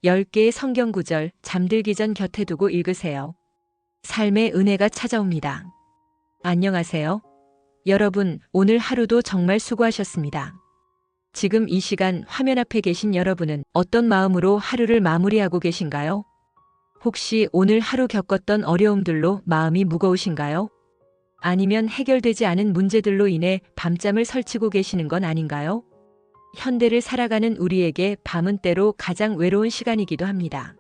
10개의 성경 구절 잠들기 전 곁에 두고 읽으세요. 삶의 은혜가 찾아옵니다. 안녕하세요. 여러분, 오늘 하루도 정말 수고하셨습니다. 지금 이 시간 화면 앞에 계신 여러분은 어떤 마음으로 하루를 마무리하고 계신가요? 혹시 오늘 하루 겪었던 어려움들로 마음이 무거우신가요? 아니면 해결되지 않은 문제들로 인해 밤잠을 설치고 계시는 건 아닌가요? 현대를 살아가는 우리에게 밤은 때로 가장 외로운 시간이기도 합니다.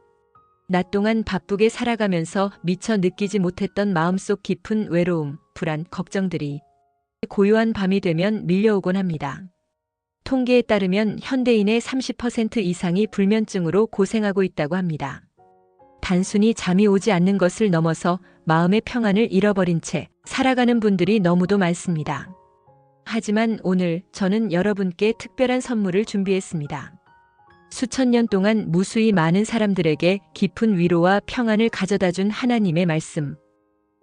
낮 동안 바쁘게 살아가면서 미처 느끼지 못했던 마음속 깊은 외로움, 불안, 걱정들이 고요한 밤이 되면 밀려오곤 합니다. 통계에 따르면 현대인의 30% 이상이 불면증으로 고생하고 있다고 합니다. 단순히 잠이 오지 않는 것을 넘어서 마음의 평안을 잃어버린 채 살아가는 분들이 너무도 많습니다. 하지만 오늘 저는 여러분께 특별한 선물을 준비했습니다. 수천 년 동안 무수히 많은 사람들에게 깊은 위로와 평안을 가져다 준 하나님의 말씀.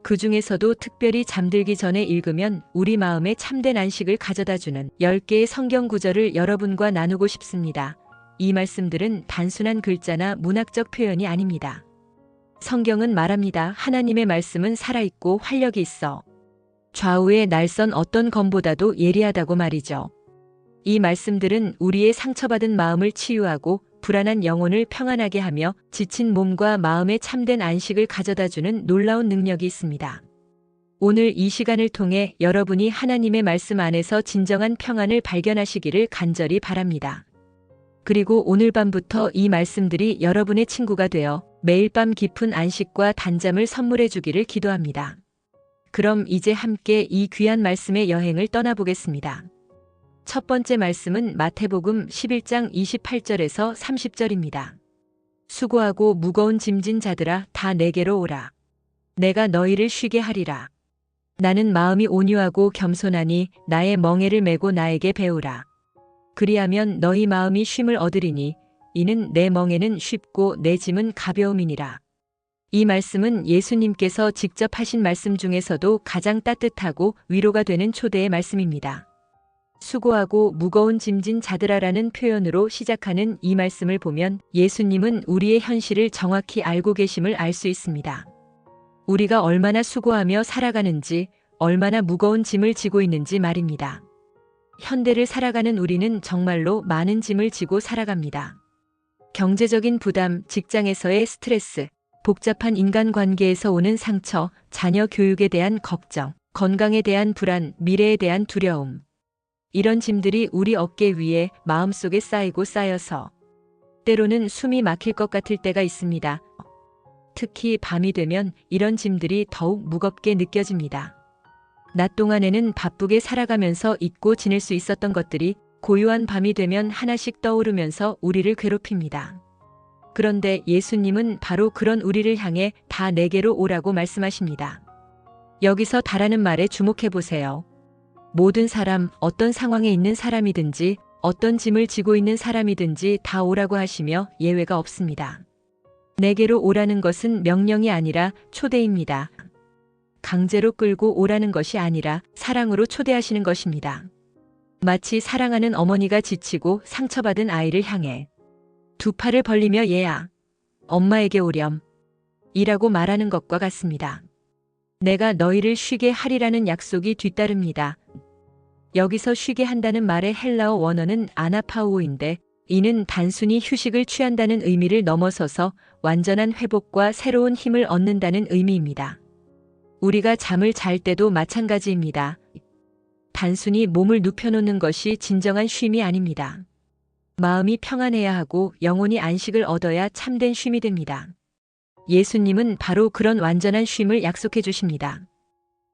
그 중에서도 특별히 잠들기 전에 읽으면 우리 마음에 참된 안식을 가져다 주는 10개의 성경 구절을 여러분과 나누고 싶습니다. 이 말씀들은 단순한 글자나 문학적 표현이 아닙니다. 성경은 말합니다. 하나님의 말씀은 살아있고 활력이 있어. 좌우의 날선 어떤 검보다도 예리하다고 말이죠. 이 말씀들은 우리의 상처받은 마음을 치유하고 불안한 영혼을 평안하게 하며 지친 몸과 마음에 참된 안식을 가져다주는 놀라운 능력이 있습니다. 오늘 이 시간을 통해 여러분이 하나님의 말씀 안에서 진정한 평안을 발견하시기를 간절히 바랍니다. 그리고 오늘 밤부터 이 말씀들이 여러분의 친구가 되어 매일 밤 깊은 안식과 단잠을 선물해 주기를 기도합니다. 그럼 이제 함께 이 귀한 말씀의 여행을 떠나보겠습니다. 첫 번째 말씀은 마태복음 11장 28절에서 30절입니다. 수고하고 무거운 짐진 자들아 다 내게로 오라. 내가 너희를 쉬게 하리라. 나는 마음이 온유하고 겸손하니 나의 멍에를 메고 나에게 배우라. 그리하면 너희 마음이 쉼을 얻으리니 이는 내 멍에는 쉽고 내 짐은 가벼움이니라. 이 말씀은 예수님께서 직접 하신 말씀 중에서도 가장 따뜻하고 위로가 되는 초대의 말씀입니다. 수고하고 무거운 짐진 자들아라는 표현으로 시작하는 이 말씀을 보면 예수님은 우리의 현실을 정확히 알고 계심을 알 수 있습니다. 우리가 얼마나 수고하며 살아가는지, 얼마나 무거운 짐을 지고 있는지 말입니다. 현대를 살아가는 우리는 정말로 많은 짐을 지고 살아갑니다. 경제적인 부담, 직장에서의 스트레스, 복잡한 인간관계에서 오는 상처, 자녀 교육에 대한 걱정, 건강에 대한 불안, 미래에 대한 두려움. 이런 짐들이 우리 어깨 위에 마음속에 쌓이고 쌓여서 때로는 숨이 막힐 것 같을 때가 있습니다. 특히 밤이 되면 이런 짐들이 더욱 무겁게 느껴집니다. 낮 동안에는 바쁘게 살아가면서 잊고 지낼 수 있었던 것들이 고요한 밤이 되면 하나씩 떠오르면서 우리를 괴롭힙니다. 그런데 예수님은 바로 그런 우리를 향해 다 내게로 오라고 말씀하십니다. 여기서 다라는 말에 주목해 보세요. 모든 사람, 어떤 상황에 있는 사람이든지 어떤 짐을 지고 있는 사람이든지 다 오라고 하시며 예외가 없습니다. 내게로 오라는 것은 명령이 아니라 초대입니다. 강제로 끌고 오라는 것이 아니라 사랑으로 초대하시는 것입니다. 마치 사랑하는 어머니가 지치고 상처받은 아이를 향해 두 팔을 벌리며 얘야, 엄마에게 오렴 이라고 말하는 것과 같습니다. 내가 너희를 쉬게 하리라는 약속이 뒤따릅니다. 여기서 쉬게 한다는 말의 헬라어 원어는 아나파우오인데 이는 단순히 휴식을 취한다는 의미를 넘어서서 완전한 회복과 새로운 힘을 얻는다는 의미입니다. 우리가 잠을 잘 때도 마찬가지입니다. 단순히 몸을 눕혀놓는 것이 진정한 쉼이 아닙니다. 마음이 평안해야 하고 영혼이 안식을 얻어야 참된 쉼이 됩니다. 예수님은 바로 그런 완전한 쉼을 약속해 주십니다.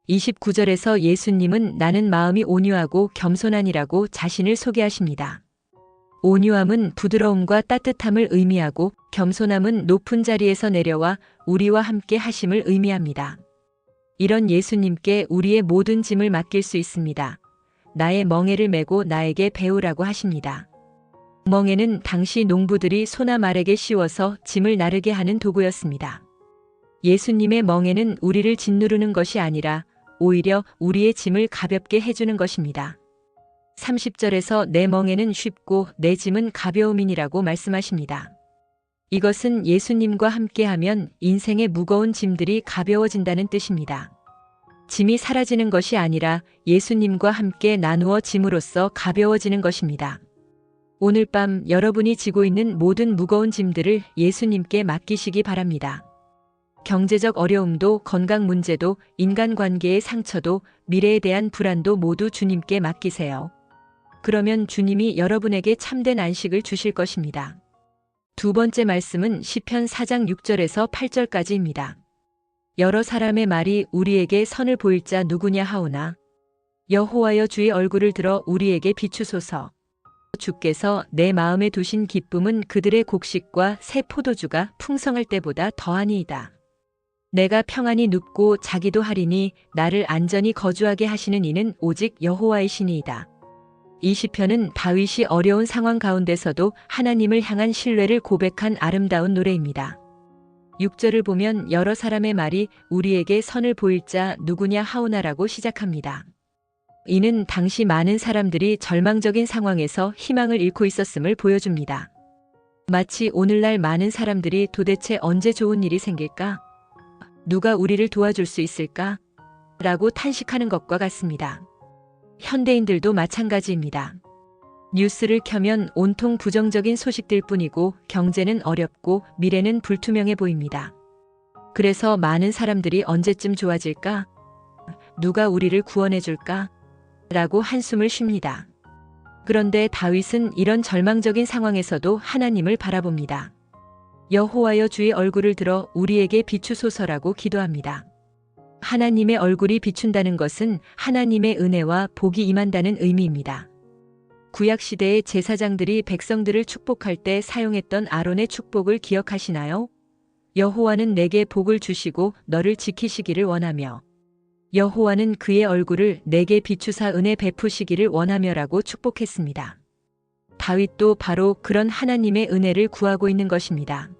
29절에서 예수님은 나는 마음이 온유하고 겸손하니라고 자신을 소개하십니다. 온유함은 부드러움과 따뜻함을 의미하고 겸손함은 높은 자리에서 내려와 우리와 함께 하심을 의미합니다. 이런 예수님께 우리의 모든 짐을 맡길 수 있습니다. 나의 멍에를 메고 나에게 배우라고 하십니다. 멍에는 당시 농부들이 소나 말에게 씌워서 짐을 나르게 하는 도구였습니다. 예수님의 멍에는 우리를 짓누르는 것이 아니라 오히려 우리의 짐을 가볍게 해주는 것입니다. 30절에서 내 멍에는 쉽고 내 짐은 가벼움이니라고 말씀하십니다. 이것은 예수님과 함께하면 인생의 무거운 짐들이 가벼워진다는 뜻입니다. 짐이 사라지는 것이 아니라 예수님과 함께 나누어 짐으로써 가벼워지는 것입니다. 오늘 밤 여러분이 지고 있는 모든 무거운 짐들을 예수님께 맡기시기 바랍니다. 경제적 어려움도, 건강 문제도, 인간관계의 상처도, 미래에 대한 불안도 모두 주님께 맡기세요. 그러면 주님이 여러분에게 참된 안식을 주실 것입니다. 두 번째 말씀은 시편 4장 6절에서 8절까지입니다. 여러 사람의 말이 우리에게 선을 보일 자 누구냐 하오나 여호와여 주의 얼굴을 들어 우리에게 비추소서. 주께서 내 마음에 두신 기쁨은 그들의 곡식과 새 포도주가 풍성할 때보다 더하니이다. 내가 평안히 눕고 자기도 하리니 나를 안전히 거주하게 하시는 이는 오직 여호와이시니이다. 이 시편은 다윗이 어려운 상황 가운데서도 하나님을 향한 신뢰를 고백한 아름다운 노래입니다. 6절을 보면 여러 사람의 말이 우리에게 선을 보일 자 누구냐 하오나라고 시작합니다. 이는 당시 많은 사람들이 절망적인 상황에서 희망을 잃고 있었음을 보여줍니다. 마치 오늘날 많은 사람들이 도대체 언제 좋은 일이 생길까? 누가 우리를 도와줄 수 있을까? 라고 탄식하는 것과 같습니다. 현대인들도 마찬가지입니다. 뉴스를 켜면 온통 부정적인 소식들 뿐이고 경제는 어렵고 미래는 불투명해 보입니다. 그래서 많은 사람들이 언제쯤 좋아질까? 누가 우리를 구원해 줄까? 라고 한숨을 쉽니다. 그런데 다윗은 이런 절망적인 상황에서도 하나님을 바라봅니다. 여호와여 주의 얼굴을 들어 우리에게 비추소서라고 기도합니다. 하나님의 얼굴이 비춘다는 것은 하나님의 은혜와 복이 임한다는 의미입니다. 구약시대의 제사장들이 백성들을 축복할 때 사용했던 아론의 축복을 기억하시나요? 여호와는 내게 복을 주시고 너를 지키시기를 원하며 여호와는 그의 얼굴을 내게 비추사 은혜 베푸시기를 원하며라고 축복했습니다. 다윗도 바로 그런 하나님의 은혜를 구하고 있는 것입니다.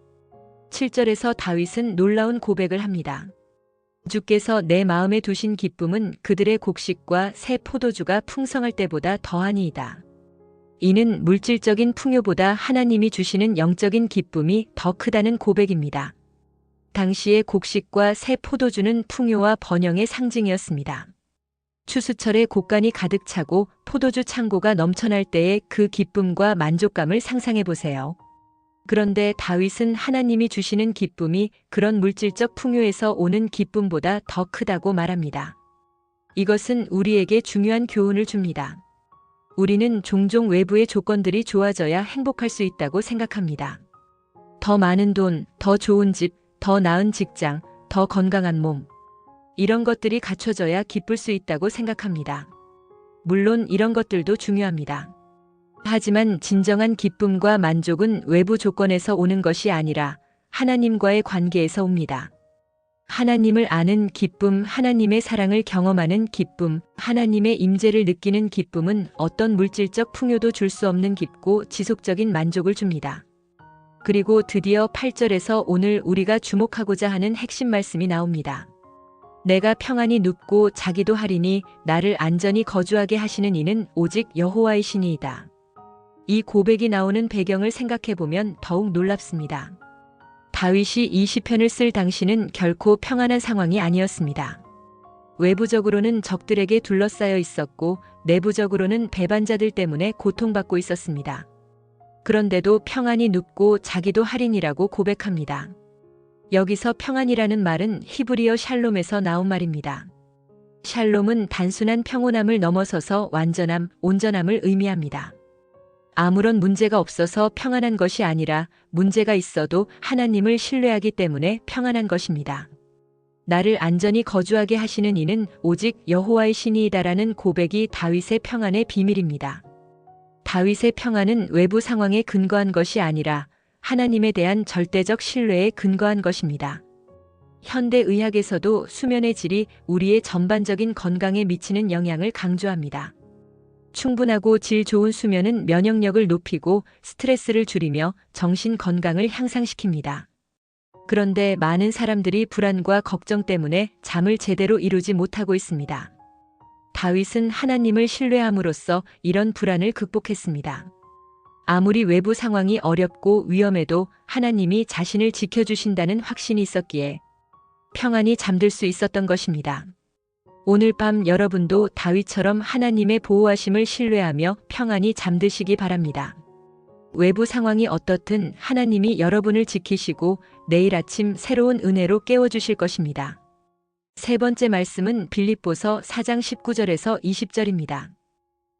7절에서 다윗은 놀라운 고백을 합니다. 주께서 내 마음에 두신 기쁨은 그들의 곡식과 새 포도주가 풍성할 때보다 더하니이다. 이는 물질적인 풍요보다 하나님이 주시는 영적인 기쁨이 더 크다는 고백입니다. 당시의 곡식과 새 포도주는 풍요와 번영의 상징이었습니다. 추수철에 곡간이 가득 차고 포도주 창고가 넘쳐날 때의 그 기쁨과 만족감을 상상해 보세요. 그런데 다윗은 하나님이 주시는 기쁨이 그런 물질적 풍요에서 오는 기쁨보다 더 크다고 말합니다. 이것은 우리에게 중요한 교훈을 줍니다. 우리는 종종 외부의 조건들이 좋아져야 행복할 수 있다고 생각합니다. 더 많은 돈, 더 좋은 집, 더 나은 직장, 더 건강한 몸. 이런 것들이 갖춰져야 기쁠 수 있다고 생각합니다. 물론 이런 것들도 중요합니다. 하지만 진정한 기쁨과 만족은 외부 조건에서 오는 것이 아니라 하나님과의 관계에서 옵니다. 하나님을 아는 기쁨, 하나님의 사랑을 경험하는 기쁨, 하나님의 임재를 느끼는 기쁨은 어떤 물질적 풍요도 줄 수 없는 깊고 지속적인 만족을 줍니다. 그리고 드디어 8절에서 오늘 우리가 주목하고자 하는 핵심 말씀이 나옵니다. 내가 평안히 눕고 자기도 하리니 나를 안전히 거주하게 하시는 이는 오직 여호와이시니이다. 이 고백이 나오는 배경을 생각해보면 더욱 놀랍습니다. 다윗이 이 시편을 쓸 당시는 결코 평안한 상황이 아니었습니다. 외부적으로는 적들에게 둘러싸여 있었고 내부적으로는 배반자들 때문에 고통받고 있었습니다. 그런데도 평안히 눕고 자기도 할인이라고 고백합니다. 여기서 평안이라는 말은 히브리어 샬롬에서 나온 말입니다. 샬롬은 단순한 평온함을 넘어서서 완전함, 온전함을 의미합니다. 아무런 문제가 없어서 평안한 것이 아니라 문제가 있어도 하나님을 신뢰하기 때문에 평안한 것입니다. 나를 안전히 거주하게 하시는 이는 오직 여호와의 신이이다라는 고백이 다윗의 평안의 비밀입니다. 다윗의 평안은 외부 상황에 근거한 것이 아니라 하나님에 대한 절대적 신뢰에 근거한 것입니다. 현대 의학에서도 수면의 질이 우리의 전반적인 건강에 미치는 영향을 강조합니다. 충분하고 질 좋은 수면은 면역력을 높이고 스트레스를 줄이며 정신 건강을 향상시킵니다. 그런데 많은 사람들이 불안과 걱정 때문에 잠을 제대로 이루지 못하고 있습니다. 다윗은 하나님을 신뢰함으로써 이런 불안을 극복했습니다. 아무리 외부 상황이 어렵고 위험해도 하나님이 자신을 지켜주신다는 확신이 있었기에 평안히 잠들 수 있었던 것입니다. 오늘 밤 여러분도 다윗처럼 하나님의 보호하심을 신뢰하며 평안히 잠드시기 바랍니다. 외부 상황이 어떻든 하나님이 여러분을 지키시고 내일 아침 새로운 은혜로 깨워주실 것입니다. 세 번째 말씀은 빌립보서 4장 19절에서 20절입니다.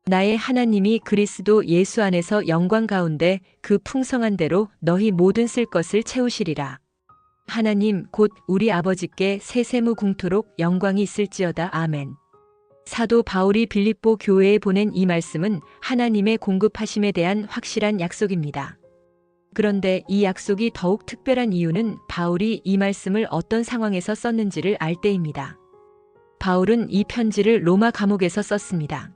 나의 하나님이 그리스도 예수 안에서 영광 가운데 그 풍성한 대로 너희 모든 쓸 것을 채우시리라. 하나님 곧 우리 아버지께 세세무궁토록 영광이 있을지어다. 아멘. 사도 바울이 빌립보 교회에 보낸 이 말씀은 하나님의 공급하심에 대한 확실한 약속입니다. 그런데 이 약속이 더욱 특별한 이유는 바울이 이 말씀을 어떤 상황에서 썼는지를 알 때입니다. 바울은 이 편지를 로마 감옥에서 썼습니다.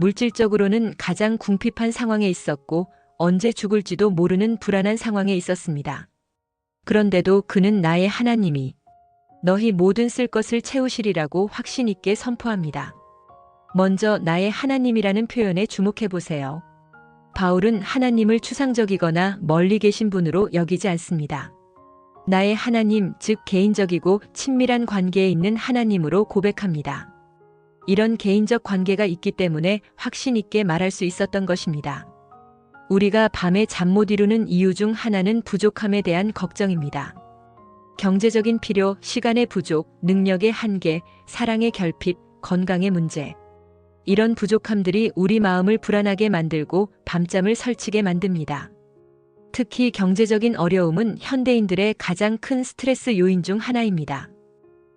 물질적으로는 가장 궁핍한 상황에 있었고 언제 죽을지도 모르는 불안한 상황에 있었습니다. 그런데도 그는 나의 하나님이 너희 모든 쓸 것을 채우시리라고 확신 있게 선포합니다. 먼저 나의 하나님이라는 표현에 주목해 보세요. 바울은 하나님을 추상적이거나 멀리 계신 분으로 여기지 않습니다. 나의 하나님, 즉 개인적이고 친밀한 관계에 있는 하나님으로 고백합니다. 이런 개인적 관계가 있기 때문에 확신 있게 말할 수 있었던 것입니다. 우리가 밤에 잠 못 이루는 이유 중 하나는 부족함에 대한 걱정입니다. 경제적인 필요, 시간의 부족, 능력의 한계, 사랑의 결핍, 건강의 문제. 이런 부족함들이 우리 마음을 불안하게 만들고 밤잠을 설치게 만듭니다. 특히 경제적인 어려움은 현대인들의 가장 큰 스트레스 요인 중 하나입니다.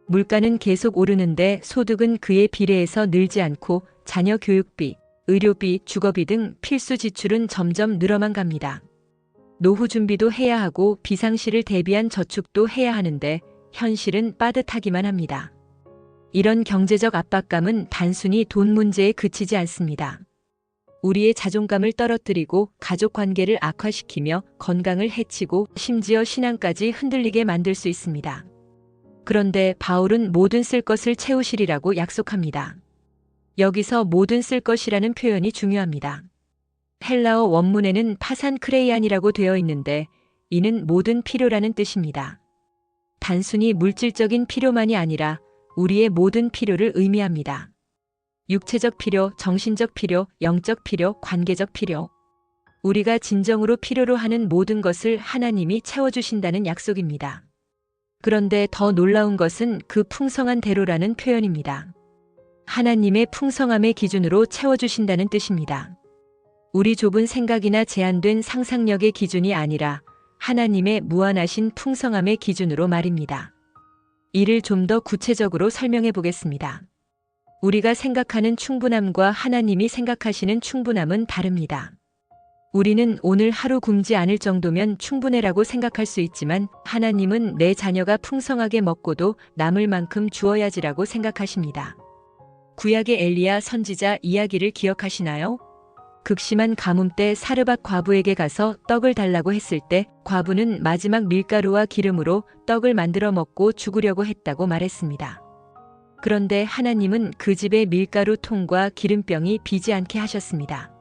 물가는 계속 오르는데 소득은 그에 비례해서 늘지 않고 자녀 교육비, 의료비, 주거비 등 필수 지출은 점점 늘어만 갑니다. 노후 준비도 해야 하고 비상시를 대비한 저축도 해야 하는데 현실은 빠듯하기만 합니다. 이런 경제적 압박감은 단순히 돈 문제에 그치지 않습니다. 우리의 자존감을 떨어뜨리고 가족 관계를 악화시키며 건강을 해치고 심지어 신앙까지 흔들리게 만들 수 있습니다. 그런데 바울은 모든 쓸 것을 채우시리라고 약속합니다. 여기서 모든 쓸 것이라는 표현이 중요합니다. 헬라어 원문에는 파산크레이안이라고 되어 있는데 이는 모든 필요라는 뜻입니다. 단순히 물질적인 필요만이 아니라 우리의 모든 필요를 의미합니다. 육체적 필요, 정신적 필요, 영적 필요, 관계적 필요. 우리가 진정으로 필요로 하는 모든 것을 하나님이 채워주신다는 약속입니다. 그런데 더 놀라운 것은 그 풍성한 대로라는 표현입니다. 하나님의 풍성함의 기준으로 채워주신다는 뜻입니다. 우리 좁은 생각이나 제한된 상상력의 기준이 아니라 하나님의 무한하신 풍성함의 기준으로 말입니다. 이를 좀 더 구체적으로 설명해 보겠습니다. 우리가 생각하는 충분함과 하나님이 생각하시는 충분함은 다릅니다. 우리는 오늘 하루 굶지 않을 정도면 충분해라고 생각할 수 있지만 하나님은 내 자녀가 풍성하게 먹고도 남을 만큼 주어야지라고 생각하십니다. 구약의 엘리야 선지자 이야기를 기억하시나요? 극심한 가뭄 때 사르밧 과부에게 가서 떡을 달라고 했을 때 과부는 마지막 밀가루와 기름으로 떡을 만들어 먹고 죽으려고 했다고 말했습니다. 그런데 하나님은 그 집의 밀가루 통과 기름병이 비지 않게 하셨습니다.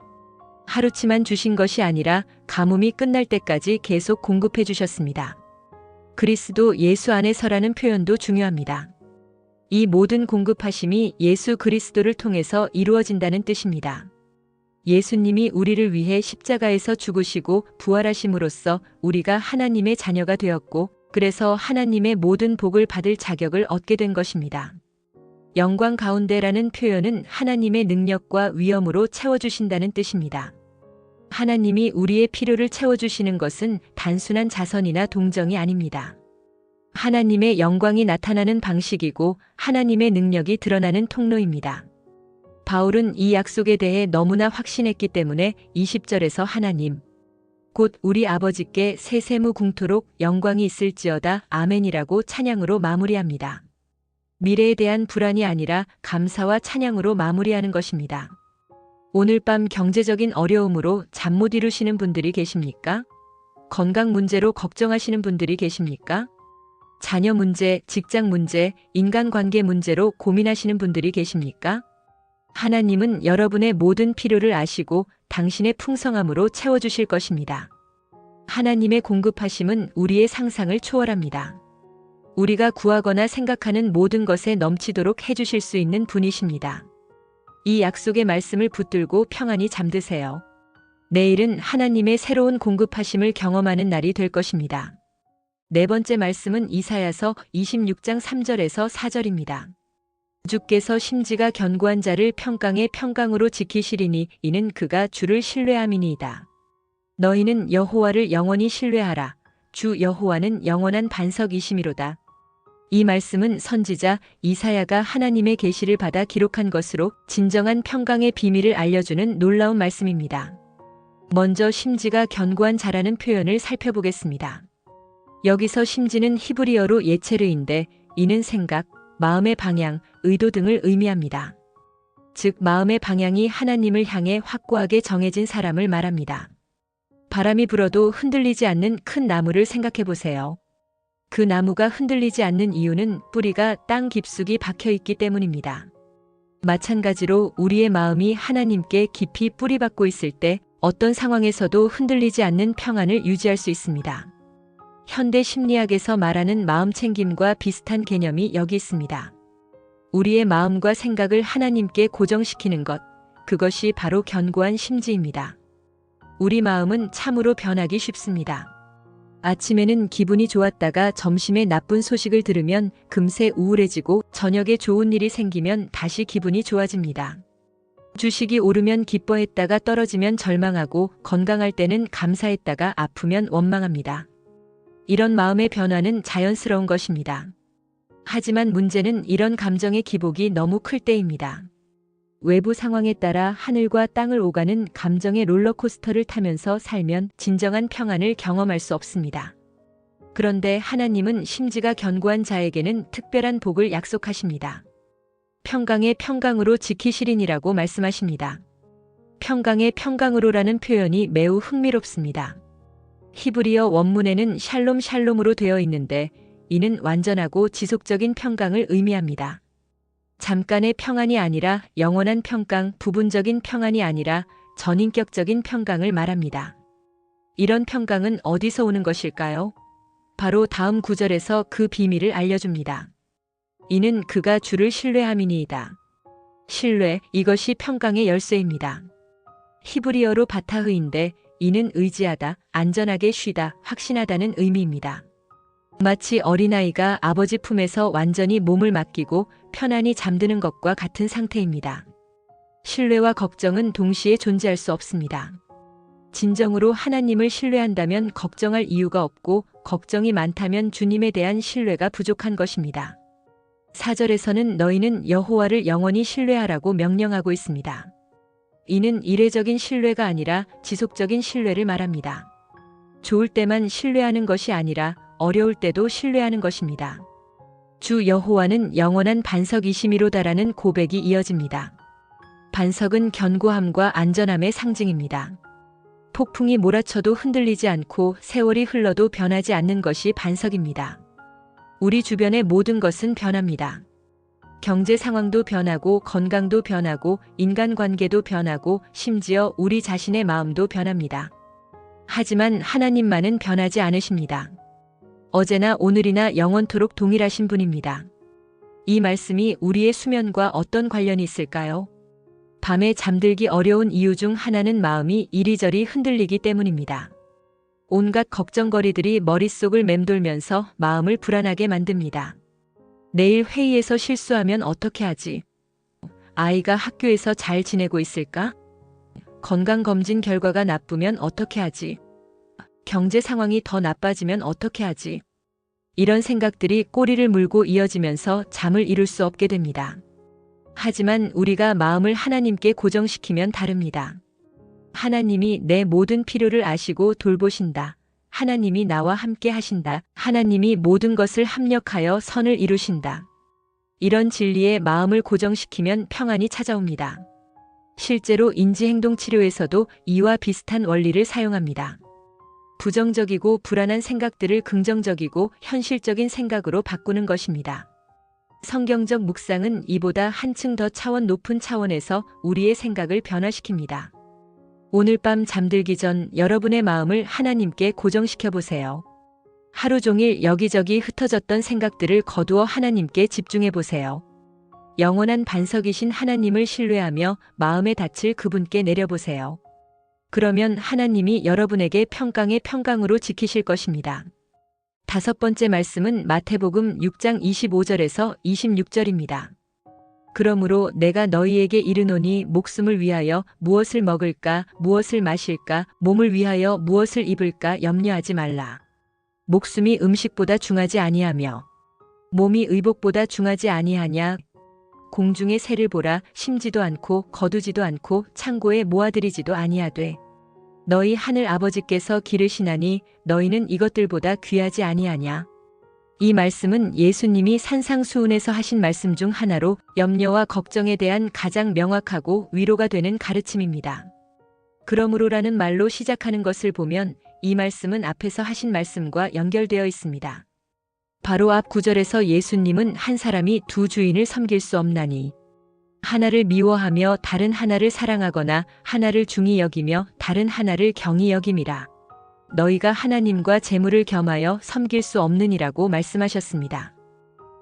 하루치만 주신 것이 아니라 가뭄이 끝날 때까지 계속 공급해 주셨습니다. 그리스도 예수 안에서라는 표현도 중요합니다. 이 모든 공급하심이 예수 그리스도를 통해서 이루어진다는 뜻입니다. 예수님이 우리를 위해 십자가에서 죽으시고 부활하심으로써 우리가 하나님의 자녀가 되었고 그래서 하나님의 모든 복을 받을 자격을 얻게 된 것입니다. 영광 가운데라는 표현은 하나님의 능력과 위엄으로 채워주신다는 뜻입니다. 하나님이 우리의 필요를 채워주시는 것은 단순한 자선이나 동정이 아닙니다. 하나님의 영광이 나타나는 방식이고 하나님의 능력이 드러나는 통로입니다. 바울은 이 약속에 대해 너무나 확신했기 때문에 20절에서 하나님, 곧 우리 아버지께 세세무궁토록 영광이 있을지어다 아멘이라고 찬양으로 마무리합니다. 미래에 대한 불안이 아니라 감사와 찬양으로 마무리하는 것입니다. 오늘 밤 경제적인 어려움으로 잠 못 이루시는 분들이 계십니까? 건강 문제로 걱정하시는 분들이 계십니까? 자녀 문제, 직장 문제, 인간관계 문제로 고민하시는 분들이 계십니까? 하나님은 여러분의 모든 필요를 아시고 당신의 풍성함으로 채워주실 것입니다. 하나님의 공급하심은 우리의 상상을 초월합니다. 우리가 구하거나 생각하는 모든 것에 넘치도록 해주실 수 있는 분이십니다. 이 약속의 말씀을 붙들고 평안히 잠드세요. 내일은 하나님의 새로운 공급하심을 경험하는 날이 될 것입니다. 네 번째 말씀은 이사야서 26장 3절에서 4절입니다. 주께서 심지가 견고한 자를 평강의 평강으로 지키시리니 이는 그가 주를 신뢰함이니이다. 너희는 여호와를 영원히 신뢰하라. 주 여호와는 영원한 반석이심이로다. 이 말씀은 선지자 이사야가 하나님의 계시를 받아 기록한 것으로 진정한 평강의 비밀을 알려주는 놀라운 말씀입니다. 먼저 심지가 견고한 자라는 표현을 살펴보겠습니다. 여기서 심지는 히브리어로 예체르인데 이는 생각, 마음의 방향, 의도 등을 의미합니다. 즉 마음의 방향이 하나님을 향해 확고하게 정해진 사람을 말합니다. 바람이 불어도 흔들리지 않는 큰 나무를 생각해 보세요. 그 나무가 흔들리지 않는 이유는 뿌리가 땅 깊숙이 박혀 있기 때문입니다. 마찬가지로 우리의 마음이 하나님께 깊이 뿌리박고 있을 때 어떤 상황에서도 흔들리지 않는 평안을 유지할 수 있습니다. 현대 심리학에서 말하는 마음 챙김과 비슷한 개념이 여기 있습니다. 우리의 마음과 생각을 하나님께 고정시키는 것, 그것이 바로 견고한 심지입니다. 우리 마음은 참으로 변하기 쉽습니다. 아침에는 기분이 좋았다가 점심에 나쁜 소식을 들으면 금세 우울해지고 저녁에 좋은 일이 생기면 다시 기분이 좋아집니다. 주식이 오르면 기뻐했다가 떨어지면 절망하고 건강할 때는 감사했다가 아프면 원망합니다. 이런 마음의 변화는 자연스러운 것입니다. 하지만 문제는 이런 감정의 기복이 너무 클 때입니다. 외부 상황에 따라 하늘과 땅을 오가는 감정의 롤러코스터를 타면서 살면 진정한 평안을 경험할 수 없습니다. 그런데 하나님은 심지가 견고한 자에게는 특별한 복을 약속하십니다. 평강의 평강으로 지키시리니라고 말씀하십니다. 평강의 평강으로라는 표현이 매우 흥미롭습니다. 히브리어 원문에는 샬롬 샬롬으로 되어 있는데 이는 완전하고 지속적인 평강을 의미합니다. 잠깐의 평안이 아니라 영원한 평강, 부분적인 평안이 아니라 전인격적인 평강을 말합니다. 이런 평강은 어디서 오는 것일까요? 바로 다음 구절에서 그 비밀을 알려줍니다. 이는 그가 주를 신뢰함이니이다. 신뢰, 이것이 평강의 열쇠입니다. 히브리어로 바타흐인데 이는 의지하다, 안전하게 쉬다, 확신하다는 의미입니다. 마치 어린아이가 아버지 품에서 완전히 몸을 맡기고 편안히 잠드는 것과 같은 상태입니다. 신뢰와 걱정은 동시에 존재할 수 없습니다. 진정으로 하나님을 신뢰한다면 걱정할 이유가 없고 걱정이 많다면 주님에 대한 신뢰가 부족한 것입니다. 4절에서는 너희는 여호와를 영원히 신뢰하라고 명령하고 있습니다. 이는 이례적인 신뢰가 아니라 지속적인 신뢰를 말합니다. 좋을 때만 신뢰하는 것이 아니라 어려울 때도 신뢰하는 것입니다. 주 여호와는 영원한 반석이심이로다라는 고백이 이어집니다. 반석은 견고함과 안전함의 상징입니다. 폭풍이 몰아쳐도 흔들리지 않고 세월이 흘러도 변하지 않는 것이 반석입니다. 우리 주변의 모든 것은 변합니다. 경제 상황도 변하고 건강도 변하고 인간관계도 변하고 심지어 우리 자신의 마음도 변합니다. 하지만 하나님만은 변하지 않으십니다. 어제나 오늘이나 영원토록 동일하신 분입니다. 이 말씀이 우리의 수면과 어떤 관련이 있을까요? 밤에 잠들기 어려운 이유 중 하나는 마음이 이리저리 흔들리기 때문입니다. 온갖 걱정거리들이 머릿속을 맴돌면서 마음을 불안하게 만듭니다. 내일 회의에서 실수하면 어떻게 하지? 아이가 학교에서 잘 지내고 있을까? 건강검진 결과가 나쁘면 어떻게 하지? 경제 상황이 더 나빠지면 어떻게 하지? 이런 생각들이 꼬리를 물고 이어지면서 잠을 이룰 수 없게 됩니다. 하지만 우리가 마음을 하나님께 고정시키면 다릅니다. 하나님이 내 모든 필요를 아시고 돌보신다. 하나님이 나와 함께 하신다. 하나님이 모든 것을 합력하여 선을 이루신다. 이런 진리에 마음을 고정시키면 평안이 찾아옵니다. 실제로 인지행동치료에서도 이와 비슷한 원리를 사용합니다. 부정적이고 불안한 생각들을 긍정적이고 현실적인 생각으로 바꾸는 것입니다. 성경적 묵상은 이보다 한층 더 차원 높은 차원에서 우리의 생각을 변화시킵니다. 오늘 밤 잠들기 전 여러분의 마음을 하나님께 고정시켜 보세요. 하루 종일 여기저기 흩어졌던 생각들을 거두어 하나님께 집중해 보세요. 영원한 반석이신 하나님을 신뢰하며 마음의 닻을 그분께 내려보세요. 그러면 하나님이 여러분에게 평강의 평강으로 지키실 것입니다. 5번째 말씀은 마태복음 6장 25절에서 26절입니다. 그러므로 내가 너희에게 이르노니 목숨을 위하여 무엇을 먹을까, 무엇을 마실까, 몸을 위하여 무엇을 입을까 염려하지 말라. 목숨이 음식보다 중하지 아니하며 몸이 의복보다 중하지 아니하냐. 공중의 새를 보라. 심지도 않고 거두지도 않고 창고에 모아들이지도 아니하되 너희 하늘 아버지께서 기르시나니 너희는 이것들보다 귀하지 아니하냐. 이 말씀은 예수님이 산상수훈에서 하신 말씀 중 하나로 염려와 걱정에 대한 가장 명확하고 위로가 되는 가르침입니다. 그러므로라는 말로 시작하는 것을 보면 이 말씀은 앞에서 하신 말씀과 연결되어 있습니다. 바로 앞 구절에서 예수님은 한 사람이 두 주인을 섬길 수 없나니 하나를 미워하며 다른 하나를 사랑하거나 하나를 중히 여기며 다른 하나를 경히 여김이라. 너희가 하나님과 재물을 겸하여 섬길 수 없느니라고 말씀하셨습니다.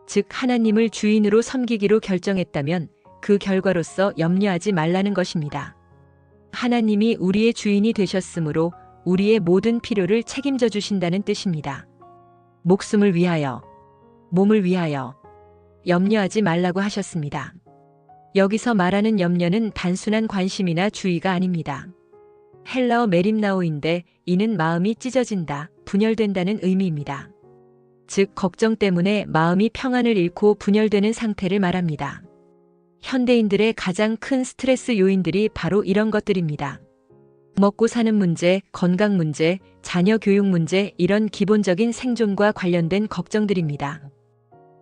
즉 하나님을 주인으로 섬기기로 결정했다면 그 결과로서 염려하지 말라는 것입니다. 하나님이 우리의 주인이 되셨으므로 우리의 모든 필요를 책임져 주신다는 뜻입니다. 목숨을 위하여, 몸을 위하여 염려하지 말라고 하셨습니다. 여기서 말하는 염려는 단순한 관심이나 주의가 아닙니다. 헬라어 메림나오인데 이는 마음이 찢어진다, 분열된다는 의미입니다. 즉 걱정 때문에 마음이 평안을 잃고 분열되는 상태를 말합니다. 현대인들의 가장 큰 스트레스 요인들이 바로 이런 것들입니다. 먹고 사는 문제, 건강 문제, 자녀 교육 문제, 이런 기본적인 생존과 관련된 걱정들입니다.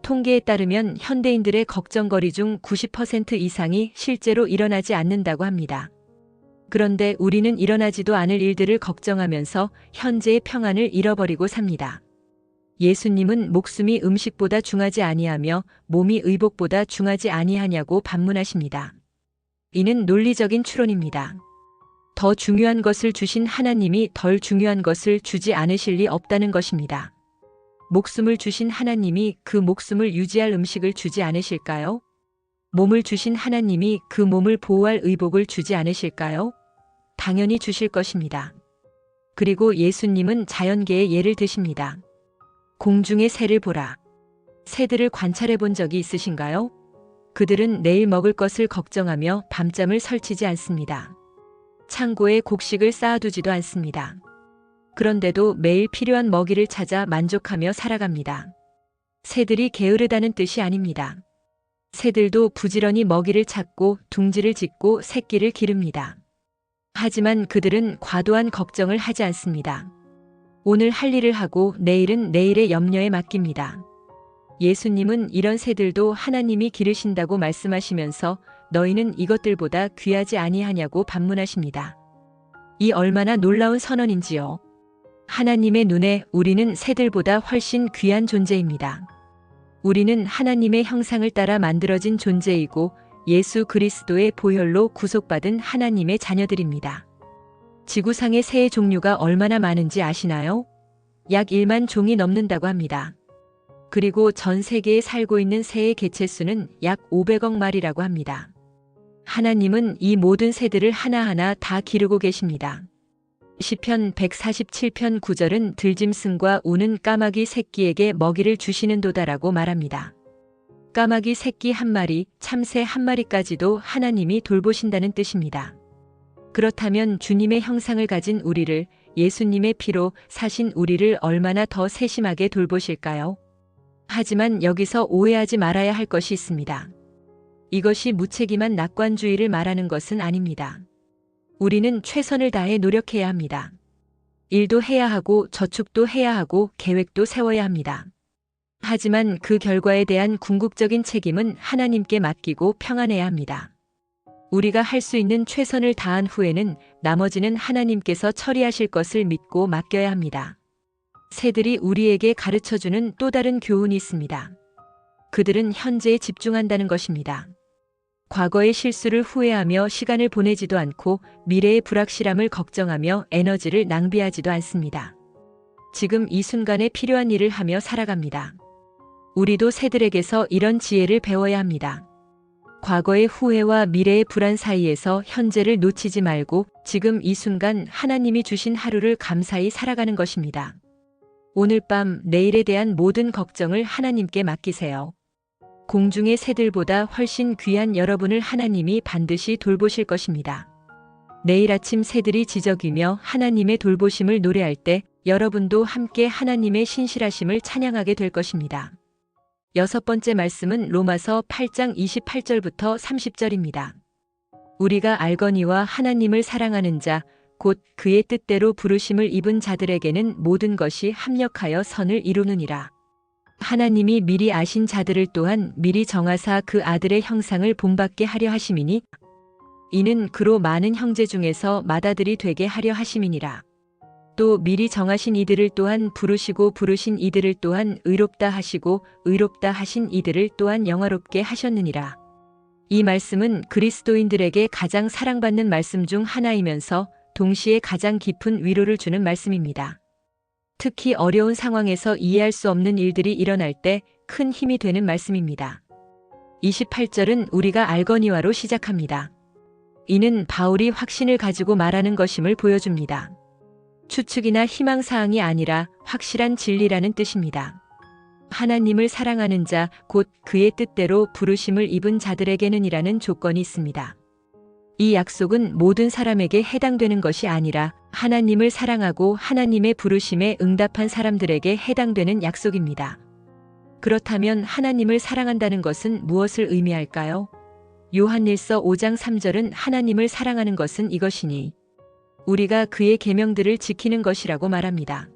통계에 따르면 현대인들의 걱정거리 중 90% 이상이 실제로 일어나지 않는다고 합니다. 그런데 우리는 일어나지도 않을 일들을 걱정하면서 현재의 평안을 잃어버리고 삽니다. 예수님은 목숨이 음식보다 중하지 아니하며 몸이 의복보다 중하지 아니하냐고 반문하십니다. 이는 논리적인 추론입니다. 더 중요한 것을 주신 하나님이 덜 중요한 것을 주지 않으실 리 없다는 것입니다. 목숨을 주신 하나님이 그 목숨을 유지할 음식을 주지 않으실까요? 몸을 주신 하나님이 그 몸을 보호할 의복을 주지 않으실까요? 당연히 주실 것입니다. 그리고 예수님은 자연계의 예를 드십니다. 공중의 새를 보라. 새들을 관찰해 본 적이 있으신가요? 그들은 내일 먹을 것을 걱정하며 밤잠을 설치지 않습니다. 창고에 곡식을 쌓아두지도 않습니다. 그런데도 매일 필요한 먹이를 찾아 만족하며 살아갑니다. 새들이 게으르다는 뜻이 아닙니다. 새들도 부지런히 먹이를 찾고 둥지를 짓고 새끼를 기릅니다. 하지만 그들은 과도한 걱정을 하지 않습니다. 오늘 할 일을 하고 내일은 내일의 염려에 맡깁니다. 예수님은 이런 새들도 하나님이 기르신다고 말씀하시면서 너희는 이것들보다 귀하지 아니하냐고 반문하십니다. 이 얼마나 놀라운 선언인지요. 하나님의 눈에 우리는 새들보다 훨씬 귀한 존재입니다. 우리는 하나님의 형상을 따라 만들어진 존재이고 예수 그리스도의 보혈로 구속받은 하나님의 자녀들입니다. 지구상의 새의 종류가 얼마나 많은지 아시나요? 약 1만 종이 넘는다고 합니다. 그리고 전 세계에 살고 있는 새의 개체수는 약 500억 마리라고 합니다. 하나님은 이 모든 새들을 하나하나 다 기르고 계십니다. 시편 147편 9절은 들짐승과 우는 까마귀 새끼에게 먹이를 주시는도다라고 말합니다. 까마귀 새끼 한 마리, 참새 한 마리까지도 하나님이 돌보신다는 뜻입니다. 그렇다면 주님의 형상을 가진 우리를, 예수님의 피로 사신 우리를 얼마나 더 세심하게 돌보실까요? 하지만 여기서 오해하지 말아야 할 것이 있습니다. 이것이 무책임한 낙관주의를 말하는 것은 아닙니다. 우리는 최선을 다해 노력해야 합니다. 일도 해야 하고 저축도 해야 하고 계획도 세워야 합니다. 하지만 그 결과에 대한 궁극적인 책임은 하나님께 맡기고 평안해야 합니다. 우리가 할 수 있는 최선을 다한 후에는 나머지는 하나님께서 처리하실 것을 믿고 맡겨야 합니다. 새들이 우리에게 가르쳐주는 또 다른 교훈이 있습니다. 그들은 현재에 집중한다는 것입니다. 과거의 실수를 후회하며 시간을 보내지도 않고 미래의 불확실함을 걱정하며 에너지를 낭비하지도 않습니다. 지금 이 순간에 필요한 일을 하며 살아갑니다. 우리도 새들에게서 이런 지혜를 배워야 합니다. 과거의 후회와 미래의 불안 사이에서 현재를 놓치지 말고 지금 이 순간 하나님이 주신 하루를 감사히 살아가는 것입니다. 오늘 밤 내일에 대한 모든 걱정을 하나님께 맡기세요. 공중의 새들보다 훨씬 귀한 여러분을 하나님이 반드시 돌보실 것입니다. 내일 아침 새들이 지저귀며 하나님의 돌보심을 노래할 때 여러분도 함께 하나님의 신실하심을 찬양하게 될 것입니다. 여섯 번째 말씀은 로마서 8장 28절부터 30절입니다. 우리가 알거니와 하나님을 사랑하는 자, 곧 그의 뜻대로 부르심을 입은 자들에게는 모든 것이 합력하여 선을 이루느니라. 하나님이 미리 아신 자들을 또한 미리 정하사 그 아들의 형상을 본받게 하려 하심이니 이는 그로 많은 형제 중에서 맏아들이 되게 하려 하심이니라. 또 미리 정하신 이들을 또한 부르시고 부르신 이들을 또한 의롭다 하시고 의롭다 하신 이들을 또한 영화롭게 하셨느니라. 이 말씀은 그리스도인들에게 가장 사랑받는 말씀 중 하나이면서 동시에 가장 깊은 위로를 주는 말씀입니다. 특히 어려운 상황에서 이해할 수 없는 일들이 일어날 때 큰 힘이 되는 말씀입니다. 28절은 우리가 알거니와로 시작합니다. 이는 바울이 확신을 가지고 말하는 것임을 보여줍니다. 추측이나 희망사항이 아니라 확실한 진리라는 뜻입니다. 하나님을 사랑하는 자, 곧 그의 뜻대로 부르심을 입은 자들에게는이라는 조건이 있습니다. 이 약속은 모든 사람에게 해당되는 것이 아니라 하나님을 사랑하고 하나님의 부르심에 응답한 사람들에게 해당되는 약속입니다. 그렇다면 하나님을 사랑한다는 것은 무엇을 의미할까요? 요한일서 5장 3절은 하나님을 사랑하는 것은 이것이니 우리가 그의 계명들을 지키는 것이라고 말합니다.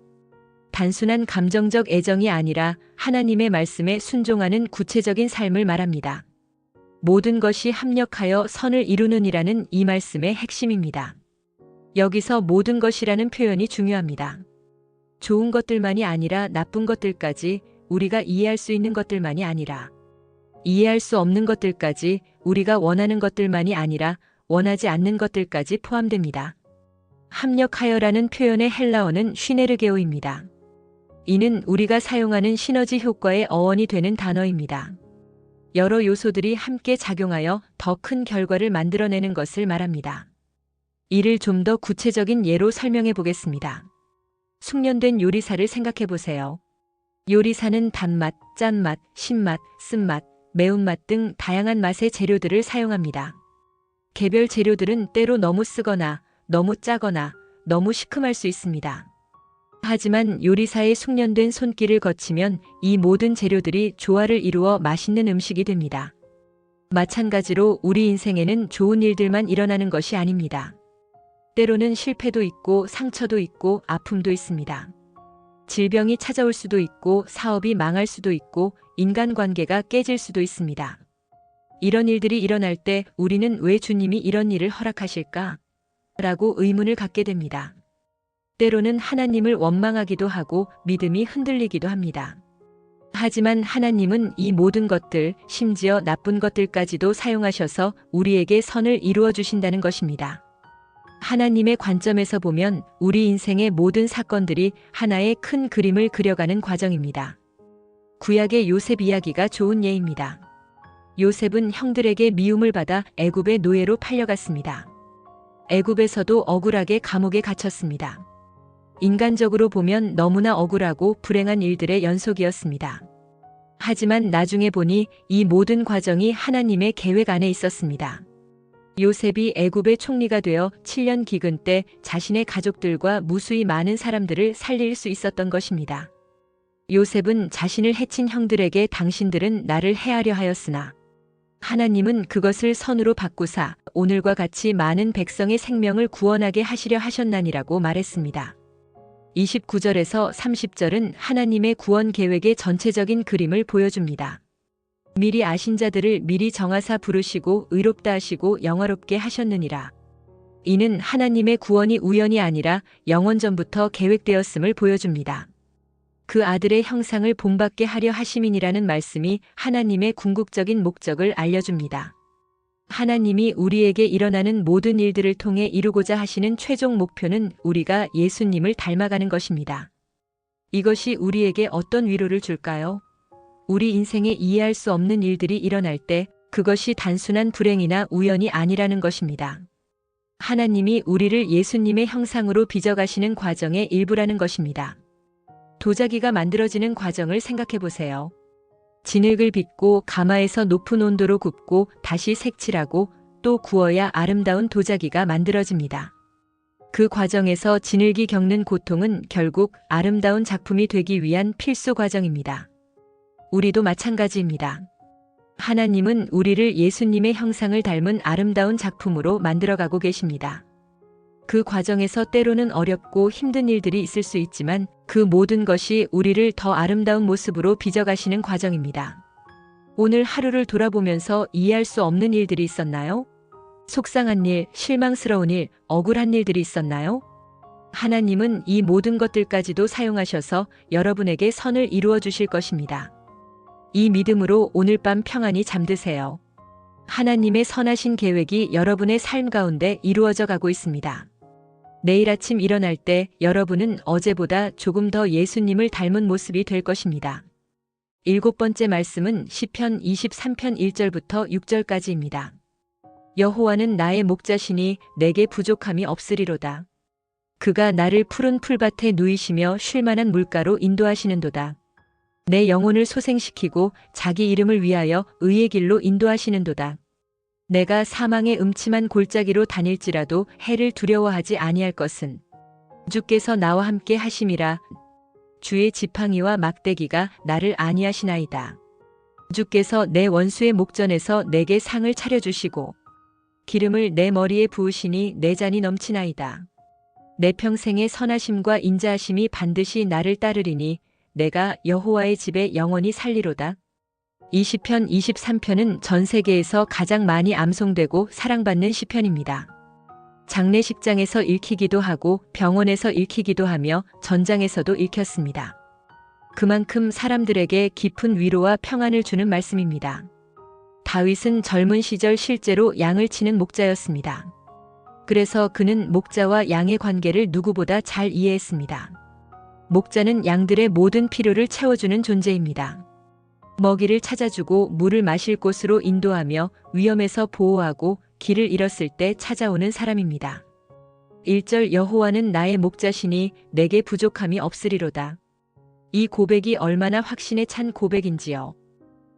단순한 감정적 애정이 아니라 하나님의 말씀에 순종하는 구체적인 삶을 말합니다. 모든 것이 합력하여 선을 이루느니라는 이 말씀의 핵심입니다. 여기서 모든 것이라는 표현이 중요합니다. 좋은 것들만이 아니라 나쁜 것들까지, 우리가 이해할 수 있는 것들만이 아니라 이해할 수 없는 것들까지, 우리가 원하는 것들만이 아니라 원하지 않는 것들까지 포함됩니다. 합력하여라는 표현의 헬라어는 슈네르게오입니다. 이는 우리가 사용하는 시너지 효과의 어원이 되는 단어입니다. 여러 요소들이 함께 작용하여 더 큰 결과를 만들어내는 것을 말합니다. 이를 좀 더 구체적인 예로 설명해 보겠습니다. 숙련된 요리사를 생각해 보세요. 요리사는 단맛, 짠맛, 신맛, 쓴맛, 매운맛 등 다양한 맛의 재료들을 사용합니다. 개별 재료들은 때로 너무 쓰거나 너무 짜거나 너무 시큼할 수 있습니다. 하지만 요리사의 숙련된 손길을 거치면 이 모든 재료들이 조화를 이루어 맛있는 음식이 됩니다. 마찬가지로 우리 인생에는 좋은 일들만 일어나는 것이 아닙니다. 때로는 실패도 있고 상처도 있고 아픔도 있습니다. 질병이 찾아올 수도 있고 사업이 망할 수도 있고 인간관계가 깨질 수도 있습니다. 이런 일들이 일어날 때 우리는 왜 주님이 이런 일을 허락하실까? 라고 의문을 갖게 됩니다. 때로는 하나님을 원망하기도 하고 믿음이 흔들리기도 합니다. 하지만 하나님은 이 모든 것들, 심지어 나쁜 것들까지도 사용하셔서 우리에게 선을 이루어 주신다는 것입니다. 하나님의 관점에서 보면 우리 인생의 모든 사건들이 하나의 큰 그림을 그려가는 과정입니다. 구약의 요셉 이야기가 좋은 예입니다. 요셉은 형들에게 미움을 받아 애굽의 노예로 팔려갔습니다. 애굽에서도 억울하게 감옥에 갇혔습니다. 인간적으로 보면 너무나 억울하고 불행한 일들의 연속이었습니다. 하지만 나중에 보니 이 모든 과정이 하나님의 계획 안에 있었습니다. 요셉이 애굽의 총리가 되어 7년 기근 때 자신의 가족들과 무수히 많은 사람들을 살릴 수 있었던 것입니다. 요셉은 자신을 해친 형들에게 당신들은 나를 해하려 하였으나 하나님은 그것을 선으로 바꾸사 오늘과 같이 많은 백성의 생명을 구원하게 하시려 하셨나니라고 말했습니다. 29절에서 30절은 하나님의 구원 계획의 전체적인 그림을 보여줍니다. 미리 아신 자들을 미리 정하사 부르시고 의롭다 하시고 영화롭게 하셨느니라. 이는 하나님의 구원이 우연이 아니라 영원전부터 계획되었음을 보여줍니다. 그 아들의 형상을 본받게 하려 하심이니라는 말씀이 하나님의 궁극적인 목적을 알려줍니다. 하나님이 우리에게 일어나는 모든 일들을 통해 이루고자 하시는 최종 목표는 우리가 예수님을 닮아가는 것입니다. 이것이 우리에게 어떤 위로를 줄까요? 우리 인생에 이해할 수 없는 일들이 일어날 때 그것이 단순한 불행이나 우연이 아니라는 것입니다. 하나님이 우리를 예수님의 형상으로 빚어가시는 과정의 일부라는 것입니다. 도자기가 만들어지는 과정을 생각해 보세요. 진흙을 빚고 가마에서 높은 온도로 굽고 다시 색칠하고 또 구워야 아름다운 도자기가 만들어집니다. 그 과정에서 진흙이 겪는 고통은 결국 아름다운 작품이 되기 위한 필수 과정입니다. 우리도 마찬가지입니다. 하나님은 우리를 예수님의 형상을 닮은 아름다운 작품으로 만들어가고 계십니다. 그 과정에서 때로는 어렵고 힘든 일들이 있을 수 있지만 그 모든 것이 우리를 더 아름다운 모습으로 빚어가시는 과정입니다. 오늘 하루를 돌아보면서 이해할 수 없는 일들이 있었나요? 속상한 일, 실망스러운 일, 억울한 일들이 있었나요? 하나님은 이 모든 것들까지도 사용하셔서 여러분에게 선을 이루어 주실 것입니다. 이 믿음으로 오늘 밤 평안히 잠드세요. 하나님의 선하신 계획이 여러분의 삶 가운데 이루어져 가고 있습니다. 내일 아침 일어날 때 여러분은 어제보다 조금 더 예수님을 닮은 모습이 될 것입니다. 7번째 말씀은 시편 23편 1절부터 6절까지입니다. 여호와는 나의 목자시니 내게 부족함이 없으리로다. 그가 나를 푸른 풀밭에 누이시며 쉴만한 물가로 인도하시는도다. 내 영혼을 소생시키고 자기 이름을 위하여 의의 길로 인도하시는도다. 내가 사망의 음침한 골짜기로 다닐지라도 해를 두려워하지 아니할 것은 주께서 나와 함께 하심이라. 주의 지팡이와 막대기가 나를 안위하시나이다. 주께서 내 원수의 목전에서 내게 상을 차려주시고 기름을 내 머리에 부으시니 내 잔이 넘치나이다. 내 평생의 선하심과 인자하심이 반드시 나를 따르리니 내가 여호와의 집에 영원히 살리로다. 이 시편 23편은 전 세계에서 가장 많이 암송되고 사랑받는 시편입니다. 장례식장에서 읽히기도 하고 병원에서 읽히기도 하며 전장에서도 읽혔습니다. 그만큼 사람들에게 깊은 위로와 평안을 주는 말씀입니다. 다윗은 젊은 시절 실제로 양을 치는 목자였습니다. 그래서 그는 목자와 양의 관계를 누구보다 잘 이해했습니다. 목자는 양들의 모든 필요를 채워주는 존재입니다. 먹이를 찾아주고 물을 마실 곳으로 인도하며 위험에서 보호하고 길을 잃었을 때 찾아오는 사람입니다. 1절 여호와는 나의 목자시니 내게 부족함이 없으리로다. 이 고백이 얼마나 확신에 찬 고백인지요.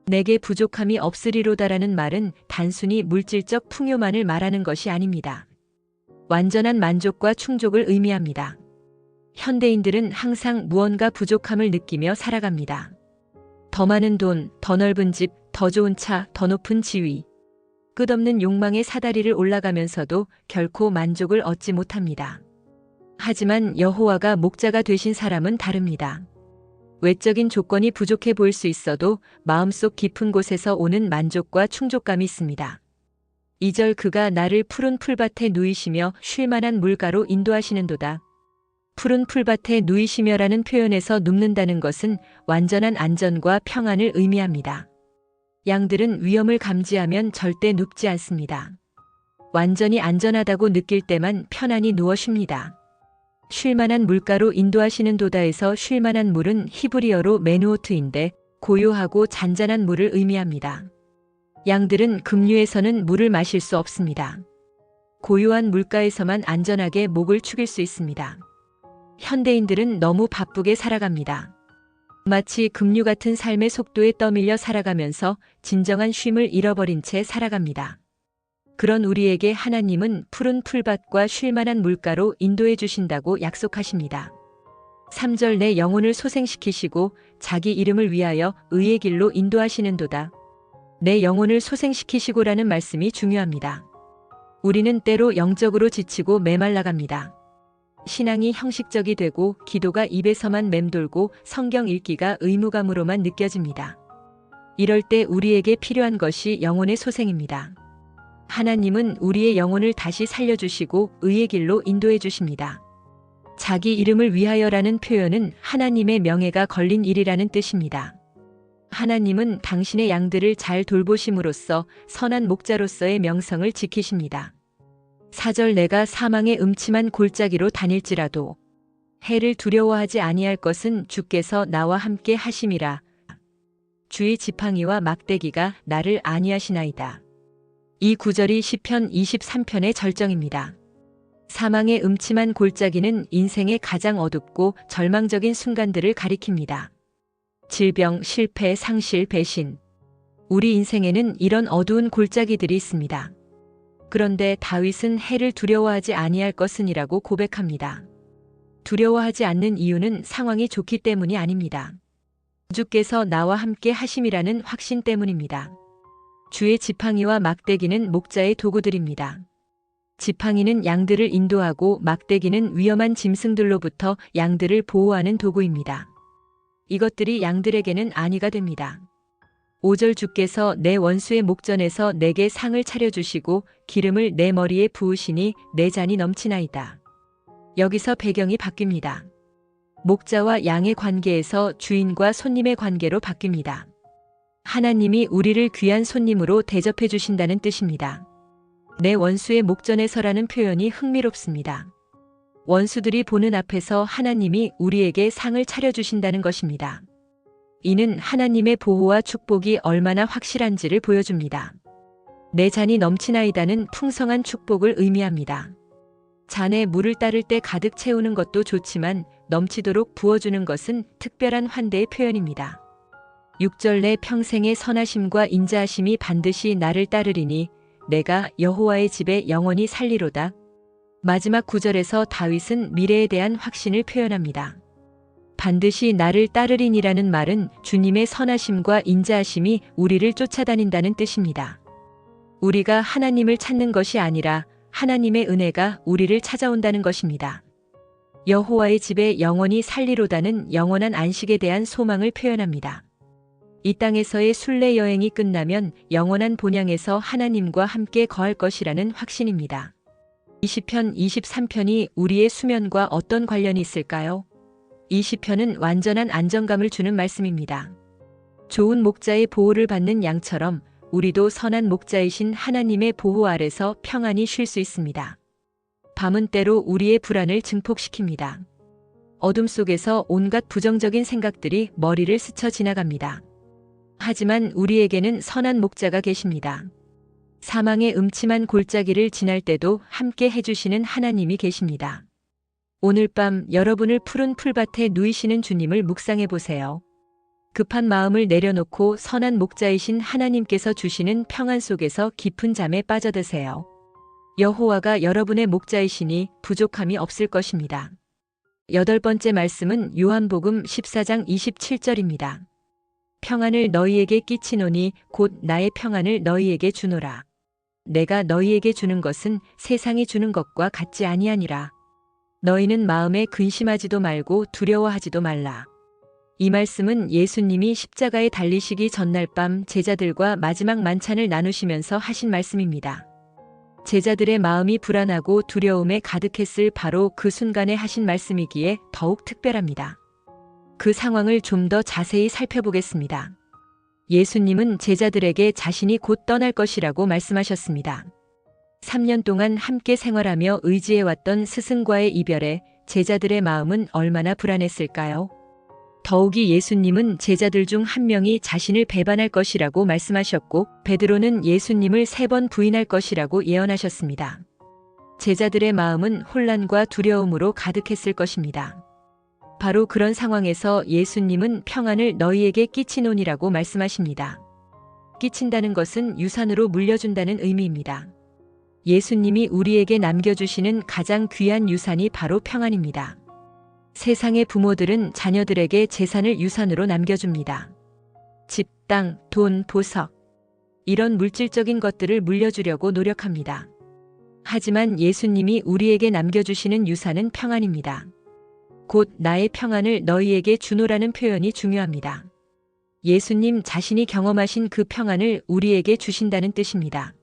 내게 부족함이 없으리로다라는 말은 단순히 물질적 풍요만을 말하는 것이 아닙니다. 완전한 만족과 충족을 의미합니다. 현대인들은 항상 무언가 부족함을 느끼며 살아갑니다. 더 많은 돈, 더 넓은 집, 더 좋은 차, 더 높은 지위. 끝없는 욕망의 사다리를 올라가면서도 결코 만족을 얻지 못합니다. 하지만 여호와가 목자가 되신 사람은 다릅니다. 외적인 조건이 부족해 보일 수 있어도 마음속 깊은 곳에서 오는 만족과 충족감이 있습니다. 2절 그가 나를 푸른 풀밭에 누이시며 쉴만한 물가로 인도하시는도다. 푸른 풀밭에 누이시며라는 표현에서 눕는다는 것은 완전한 안전과 평안을 의미합니다. 양들은 위험을 감지하면 절대 눕지 않습니다. 완전히 안전하다고 느낄 때만 편안히 누워 쉽니다. 쉴만한 물가로 인도하시는 도다에서 쉴만한 물은 히브리어로 메누오트인데 고요하고 잔잔한 물을 의미합니다. 양들은 급류에서는 물을 마실 수 없습니다. 고요한 물가에서만 안전하게 목을 축일 수 있습니다. 현대인들은 너무 바쁘게 살아갑니다. 마치 급류 같은 삶의 속도에 떠밀려 살아가면서 진정한 쉼을 잃어버린 채 살아갑니다. 그런 우리에게 하나님은 푸른 풀밭과 쉴만한 물가로 인도해 주신다고 약속하십니다. 3절 내 영혼을 소생시키시고 자기 이름을 위하여 의의 길로 인도하시는도다. 내 영혼을 소생시키시고라는 말씀이 중요합니다. 우리는 때로 영적으로 지치고 메말라갑니다. 신앙이 형식적이 되고 기도가 입에서만 맴돌고 성경 읽기가 의무감으로만 느껴집니다. 이럴 때 우리에게 필요한 것이 영혼의 소생입니다. 하나님은 우리의 영혼을 다시 살려주시고 의의 길로 인도해 주십니다. 자기 이름을 위하여라는 표현은 하나님의 명예가 걸린 일이라는 뜻입니다. 하나님은 당신의 양들을 잘 돌보심으로써 선한 목자로서의 명성을 지키십니다. 4절 내가 사망의 음침한 골짜기로 다닐지라도 해를 두려워하지 아니할 것은 주께서 나와 함께 하심이라. 주의 지팡이와 막대기가 나를 안위하시나이다. 이 구절이 시편 23편의 절정입니다. 사망의 음침한 골짜기는 인생의 가장 어둡고 절망적인 순간들을 가리킵니다. 질병, 실패, 상실, 배신. 우리 인생에는 이런 어두운 골짜기들이 있습니다. 그런데 다윗은 해를 두려워하지 아니할 것은이라고 고백합니다. 두려워하지 않는 이유는 상황이 좋기 때문이 아닙니다. 주께서 나와 함께 하심이라는 확신 때문입니다. 주의 지팡이와 막대기는 목자의 도구들입니다. 지팡이는 양들을 인도하고 막대기는 위험한 짐승들로부터 양들을 보호하는 도구입니다. 이것들이 양들에게는 안위가 됩니다. 5절 주께서 내 원수의 목전에서 내게 상을 차려주시고 기름을 내 머리에 부으시니 내 잔이 넘치나이다. 여기서 배경이 바뀝니다. 목자와 양의 관계에서 주인과 손님의 관계로 바뀝니다. 하나님이 우리를 귀한 손님으로 대접해 주신다는 뜻입니다. 내 원수의 목전에 서라는 표현이 흥미롭습니다. 원수들이 보는 앞에서 하나님이 우리에게 상을 차려주신다는 것입니다. 이는 하나님의 보호와 축복이 얼마나 확실한지를 보여줍니다. 내 잔이 넘치나이다는 풍성한 축복을 의미합니다. 잔에 물을 따를 때 가득 채우는 것도 좋지만 넘치도록 부어주는 것은 특별한 환대의 표현입니다. 6절 내 평생의 선하심과 인자하심이 반드시 나를 따르리니 내가 여호와의 집에 영원히 살리로다. 마지막 9절에서 다윗은 미래에 대한 확신을 표현합니다. 반드시 나를 따르리니라는 말은 주님의 선하심과 인자하심이 우리를 쫓아다닌다는 뜻입니다. 우리가 하나님을 찾는 것이 아니라 하나님의 은혜가 우리를 찾아온다는 것입니다. 여호와의 집에 영원히 살리로다는 영원한 안식에 대한 소망을 표현합니다. 이 땅에서의 순례 여행이 끝나면 영원한 본향에서 하나님과 함께 거할 것이라는 확신입니다. 이 시편 23편이 우리의 수면과 어떤 관련이 있을까요? 이 시편은 완전한 안정감을 주는 말씀입니다. 좋은 목자의 보호를 받는 양처럼 우리도 선한 목자이신 하나님의 보호 아래서 평안히 쉴 수 있습니다. 밤은 때로 우리의 불안을 증폭시킵니다. 어둠 속에서 온갖 부정적인 생각들이 머리를 스쳐 지나갑니다. 하지만 우리에게는 선한 목자가 계십니다. 사망의 음침한 골짜기를 지날 때도 함께 해주시는 하나님이 계십니다. 오늘 밤 여러분을 푸른 풀밭에 누이시는 주님을 묵상해 보세요. 급한 마음을 내려놓고 선한 목자이신 하나님께서 주시는 평안 속에서 깊은 잠에 빠져드세요. 여호와가 여러분의 목자이시니 부족함이 없을 것입니다. 8번째 말씀은 요한복음 14장 27절입니다. 평안을 너희에게 끼치노니 곧 나의 평안을 너희에게 주노라. 내가 너희에게 주는 것은 세상이 주는 것과 같지 아니하니라. 너희는 마음에 근심하지도 말고 두려워하지도 말라. 이 말씀은 예수님이 십자가에 달리시기 전날 밤 제자들과 마지막 만찬을 나누시면서 하신 말씀입니다. 제자들의 마음이 불안하고 두려움에 가득했을 바로 그 순간에 하신 말씀이기에 더욱 특별합니다. 그 상황을 좀 더 자세히 살펴보겠습니다. 예수님은 제자들에게 자신이 곧 떠날 것이라고 말씀하셨습니다. 3년 동안 함께 생활하며 의지해왔던 스승과의 이별에 제자들의 마음은 얼마나 불안했을까요? 더욱이 예수님은 제자들 중 한 명이 자신을 배반할 것이라고 말씀하셨고 베드로는 예수님을 3번 부인할 것이라고 예언하셨습니다. 제자들의 마음은 혼란과 두려움으로 가득했을 것입니다. 바로 그런 상황에서 예수님은 평안을 너희에게 끼치노니라고 말씀하십니다. 끼친다는 것은 유산으로 물려준다는 의미입니다. 예수님이 우리에게 남겨주시는 가장 귀한 유산이 바로 평안입니다. 세상의 부모들은 자녀들에게 재산을 유산으로 남겨줍니다. 집, 땅, 돈, 보석. 이런 물질적인 것들을 물려주려고 노력합니다. 하지만 예수님이 우리에게 남겨주시는 유산은 평안입니다. 곧 나의 평안을 너희에게 주노라는 표현이 중요합니다. 예수님 자신이 경험하신 그 평안을 우리에게 주신다는 뜻입니다.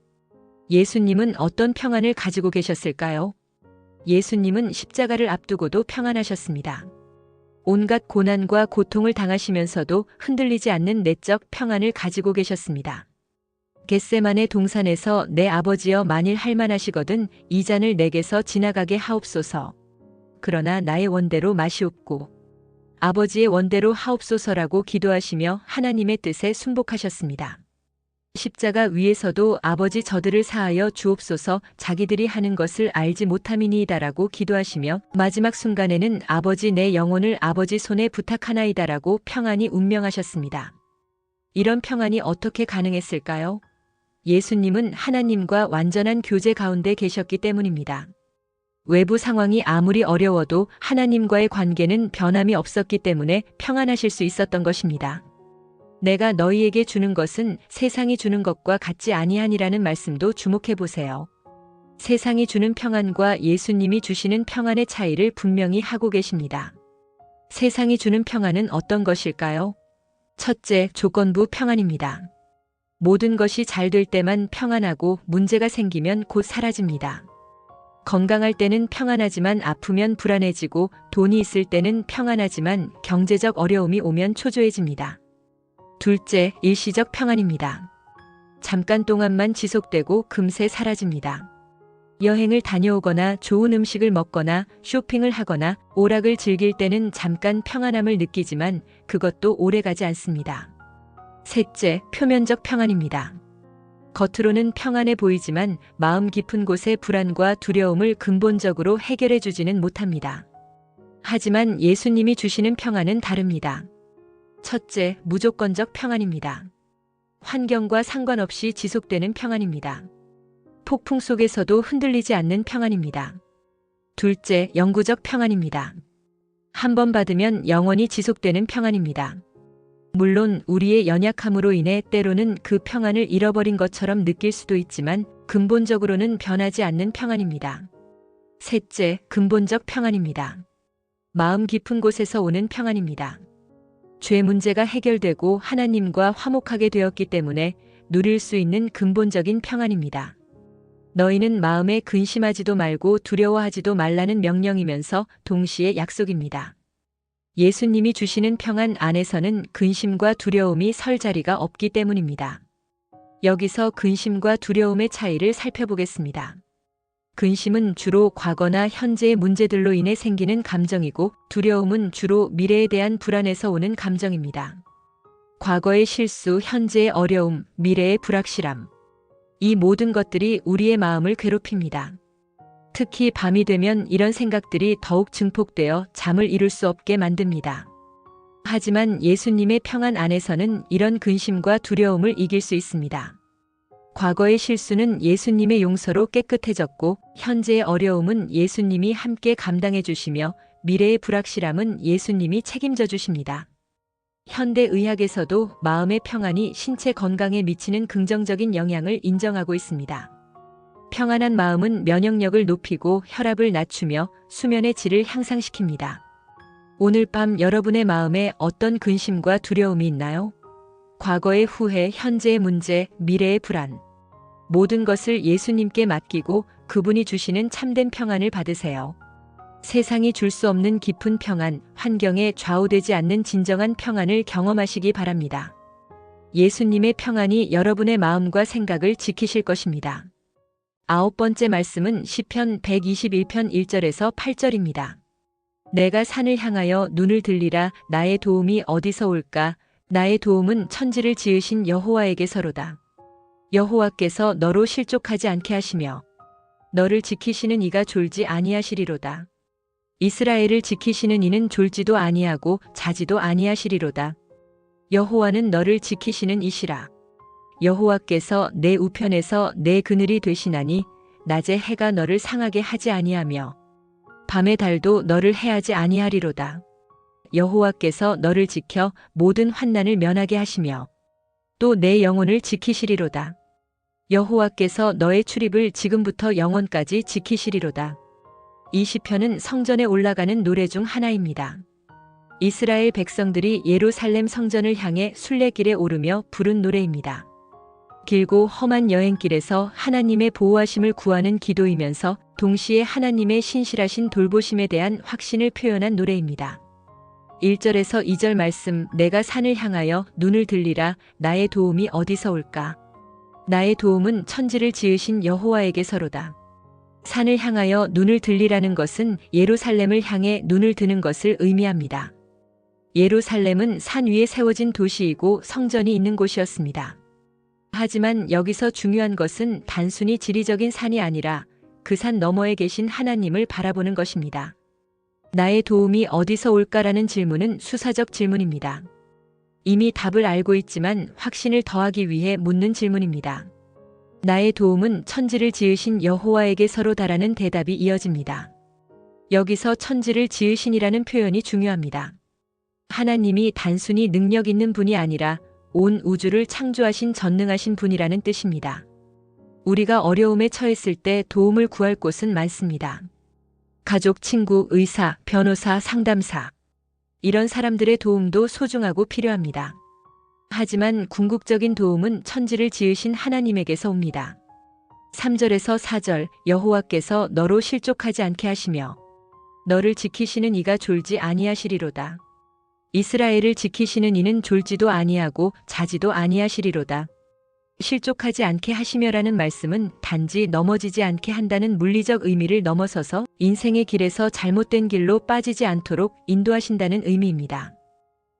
예수님은 어떤 평안을 가지고 계셨을까요? 예수님은 십자가를 앞두고도 평안하셨습니다. 온갖 고난과 고통을 당하시면서도 흔들리지 않는 내적 평안을 가지고 계셨습니다. 겟세마네 동산에서 내 아버지여 만일 할만하시거든 이 잔을 내게서 지나가게 하옵소서. 그러나 나의 원대로 마시옵고 아버지의 원대로 하옵소서라고 기도하시며 하나님의 뜻에 순복하셨습니다. 십자가 위에서도 아버지 저들을 사하여 주옵소서 자기들이 하는 것을 알지 못함이니이다라고 기도하시며 마지막 순간에는 아버지 내 영혼을 아버지 손에 부탁하나이다라고 평안히 운명하셨습니다. 이런 평안이 어떻게 가능했을까요? 예수님은 하나님과 완전한 교제 가운데 계셨기 때문입니다. 외부 상황이 아무리 어려워도 하나님과의 관계는 변함이 없었기 때문에 평안하실 수 있었던 것입니다. 내가 너희에게 주는 것은 세상이 주는 것과 같지 아니하니라는 말씀도 주목해 보세요. 세상이 주는 평안과 예수님이 주시는 평안의 차이를 분명히 하고 계십니다. 세상이 주는 평안은 어떤 것일까요? 첫째, 조건부 평안입니다. 모든 것이 잘 될 때만 평안하고 문제가 생기면 곧 사라집니다. 건강할 때는 평안하지만 아프면 불안해지고 돈이 있을 때는 평안하지만 경제적 어려움이 오면 초조해집니다. 둘째, 일시적 평안입니다. 잠깐 동안만 지속되고 금세 사라집니다. 여행을 다녀오거나 좋은 음식을 먹거나 쇼핑을 하거나 오락을 즐길 때는 잠깐 평안함을 느끼지만 그것도 오래가지 않습니다. 셋째, 표면적 평안입니다. 겉으로는 평안해 보이지만 마음 깊은 곳의 불안과 두려움을 근본적으로 해결해 주지는 못합니다. 하지만 예수님이 주시는 평안은 다릅니다. 첫째, 무조건적 평안입니다. 환경과 상관없이 지속되는 평안입니다. 폭풍 속에서도 흔들리지 않는 평안입니다. 둘째, 영구적 평안입니다. 한 번 받으면 영원히 지속되는 평안입니다. 물론 우리의 연약함으로 인해 때로는 그 평안을 잃어버린 것처럼 느낄 수도 있지만 근본적으로는 변하지 않는 평안입니다. 셋째, 근본적 평안입니다. 마음 깊은 곳에서 오는 평안입니다. 죄 문제가 해결되고 하나님과 화목하게 되었기 때문에 누릴 수 있는 근본적인 평안입니다. 너희는 마음에 근심하지도 말고 두려워하지도 말라는 명령이면서 동시에 약속입니다. 예수님이 주시는 평안 안에서는 근심과 두려움이 설 자리가 없기 때문입니다. 여기서 근심과 두려움의 차이를 살펴보겠습니다. 근심은 주로 과거나 현재의 문제들로 인해 생기는 감정이고 두려움은 주로 미래에 대한 불안에서 오는 감정입니다. 과거의 실수, 현재의 어려움, 미래의 불확실함. 이 모든 것들이 우리의 마음을 괴롭힙니다. 특히 밤이 되면 이런 생각들이 더욱 증폭되어 잠을 이룰 수 없게 만듭니다. 하지만 예수님의 평안 안에서는 이런 근심과 두려움을 이길 수 있습니다. 과거의 실수는 예수님의 용서로 깨끗해졌고 현재의 어려움은 예수님이 함께 감당해 주시며 미래의 불확실함은 예수님이 책임져 주십니다. 현대의학에서도 마음의 평안이 신체 건강에 미치는 긍정적인 영향을 인정하고 있습니다. 평안한 마음은 면역력을 높이고 혈압을 낮추며 수면의 질을 향상시킵니다. 오늘 밤 여러분의 마음에 어떤 근심과 두려움이 있나요? 과거의 후회, 현재의 문제, 미래의 불안. 모든 것을 예수님께 맡기고 그분이 주시는 참된 평안을 받으세요. 세상이 줄 수 없는 깊은 평안, 환경에 좌우되지 않는 진정한 평안을 경험하시기 바랍니다. 예수님의 평안이 여러분의 마음과 생각을 지키실 것입니다. 9번째 말씀은 시편 121편 1절에서 8절입니다. 내가 산을 향하여 눈을 들리라. 나의 도움이 어디서 올까? 나의 도움은 천지를 지으신 여호와에게서로다. 여호와께서 너로 실족하지 않게 하시며 너를 지키시는 이가 졸지 아니하시리로다. 이스라엘을 지키시는 이는 졸지도 아니하고 자지도 아니하시리로다. 여호와는 너를 지키시는 이시라. 여호와께서 내 우편에서 내 그늘이 되시나니 낮에 해가 너를 상하게 하지 아니하며 밤의 달도 너를 해하지 아니하리로다. 여호와께서 너를 지켜 모든 환난을 면하게 하시며 또 내 영혼을 지키시리로다. 여호와께서 너의 출입을 지금부터 영원까지 지키시리로다. 이 시편은 성전에 올라가는 노래 중 하나입니다. 이스라엘 백성들이 예루살렘 성전을 향해 순례길에 오르며 부른 노래입니다. 길고 험한 여행길에서 하나님의 보호하심을 구하는 기도이면서 동시에 하나님의 신실하신 돌보심에 대한 확신을 표현한 노래입니다. 1절에서 2절 말씀, 내가 산을 향하여 눈을 들리라. 나의 도움이 어디서 올까? 나의 도움은 천지를 지으신 여호와에게서로다. 산을 향하여 눈을 들리라는 것은 예루살렘을 향해 눈을 드는 것을 의미합니다. 예루살렘은 산 위에 세워진 도시이고 성전이 있는 곳이었습니다. 하지만 여기서 중요한 것은 단순히 지리적인 산이 아니라 그 산 너머에 계신 하나님을 바라보는 것입니다. 나의 도움이 어디서 올까라는 질문은 수사적 질문입니다. 이미 답을 알고 있지만 확신을 더하기 위해 묻는 질문입니다. 나의 도움은 천지를 지으신 여호와에게서로다라는 대답이 이어집니다. 여기서 천지를 지으신이라는 표현이 중요합니다. 하나님이 단순히 능력 있는 분이 아니라 온 우주를 창조하신 전능하신 분이라는 뜻입니다. 우리가 어려움에 처했을 때 도움을 구할 곳은 많습니다. 가족, 친구, 의사, 변호사, 상담사. 이런 사람들의 도움도 소중하고 필요합니다. 하지만 궁극적인 도움은 천지를 지으신 하나님에게서 옵니다. 3절에서 4절, 여호와께서 너로 실족하지 않게 하시며 너를 지키시는 이가 졸지 아니하시리로다. 이스라엘을 지키시는 이는 졸지도 아니하고 자지도 아니하시리로다. 실족하지 않게 하시며라는 말씀은 단지 넘어지지 않게 한다는 물리적 의미를 넘어서서 인생의 길에서 잘못된 길로 빠지지 않도록 인도하신다는 의미입니다.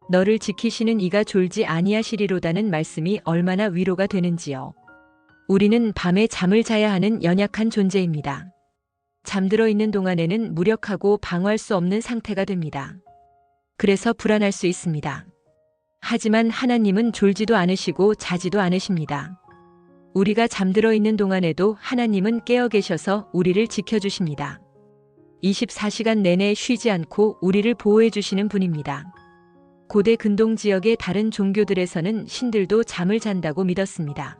너를 지키시는 이가 졸지 아니하시리로다는 말씀이 얼마나 위로가 되는지요. 우리는 밤에 잠을 자야 하는 연약한 존재입니다. 잠들어 있는 동안에는 무력하고 방어할 수 없는 상태가 됩니다. 그래서 불안할 수 있습니다. 하지만 하나님은 졸지도 않으시고 자지도 않으십니다. 우리가 잠들어 있는 동안에도 하나님은 깨어 계셔서 우리를 지켜주십니다. 24시간 내내 쉬지 않고 우리를 보호해 주시는 분입니다. 고대 근동 지역의 다른 종교들에서는 신들도 잠을 잔다고 믿었습니다.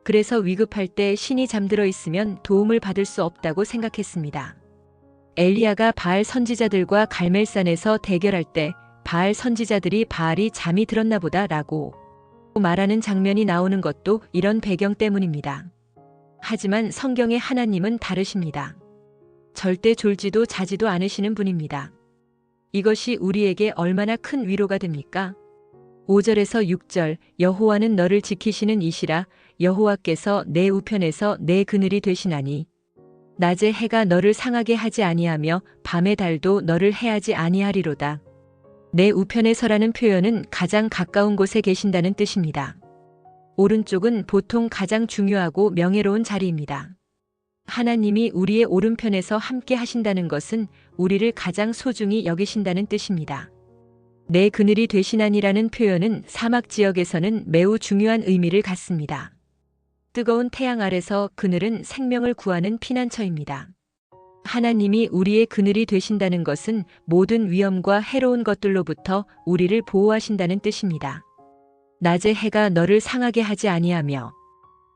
그래서 위급할 때 신이 잠들어 있으면 도움을 받을 수 없다고 생각했습니다. 엘리야가 바알 선지자들과 갈멜산에서 대결할 때 바알 선지자들이 바알이 잠이 들었나 보다 라고 말하는 장면이 나오는 것도 이런 배경 때문입니다. 하지만 성경의 하나님은 다르십니다. 절대 졸지도 자지도 않으시는 분입니다. 이것이 우리에게 얼마나 큰 위로가 됩니까? 5절에서 6절, 여호와는 너를 지키시는 이시라. 여호와께서 내 우편에서 내 그늘이 되시나니 낮에 해가 너를 상하게 하지 아니하며 밤의 달도 너를 해하지 아니하리로다. 내 우편에 서라는 표현은 가장 가까운 곳에 계신다는 뜻입니다. 오른쪽은 보통 가장 중요하고 명예로운 자리입니다. 하나님이 우리의 오른편에서 함께 하신다는 것은 우리를 가장 소중히 여기신다는 뜻입니다. 내 그늘이 되시나니라는 표현은 사막 지역에서는 매우 중요한 의미를 갖습니다. 뜨거운 태양 아래서 그늘은 생명을 구하는 피난처입니다. 하나님이 우리의 그늘이 되신다는 것은 모든 위험과 해로운 것들로부터 우리를 보호하신다는 뜻입니다. 낮에 해가 너를 상하게 하지 아니하며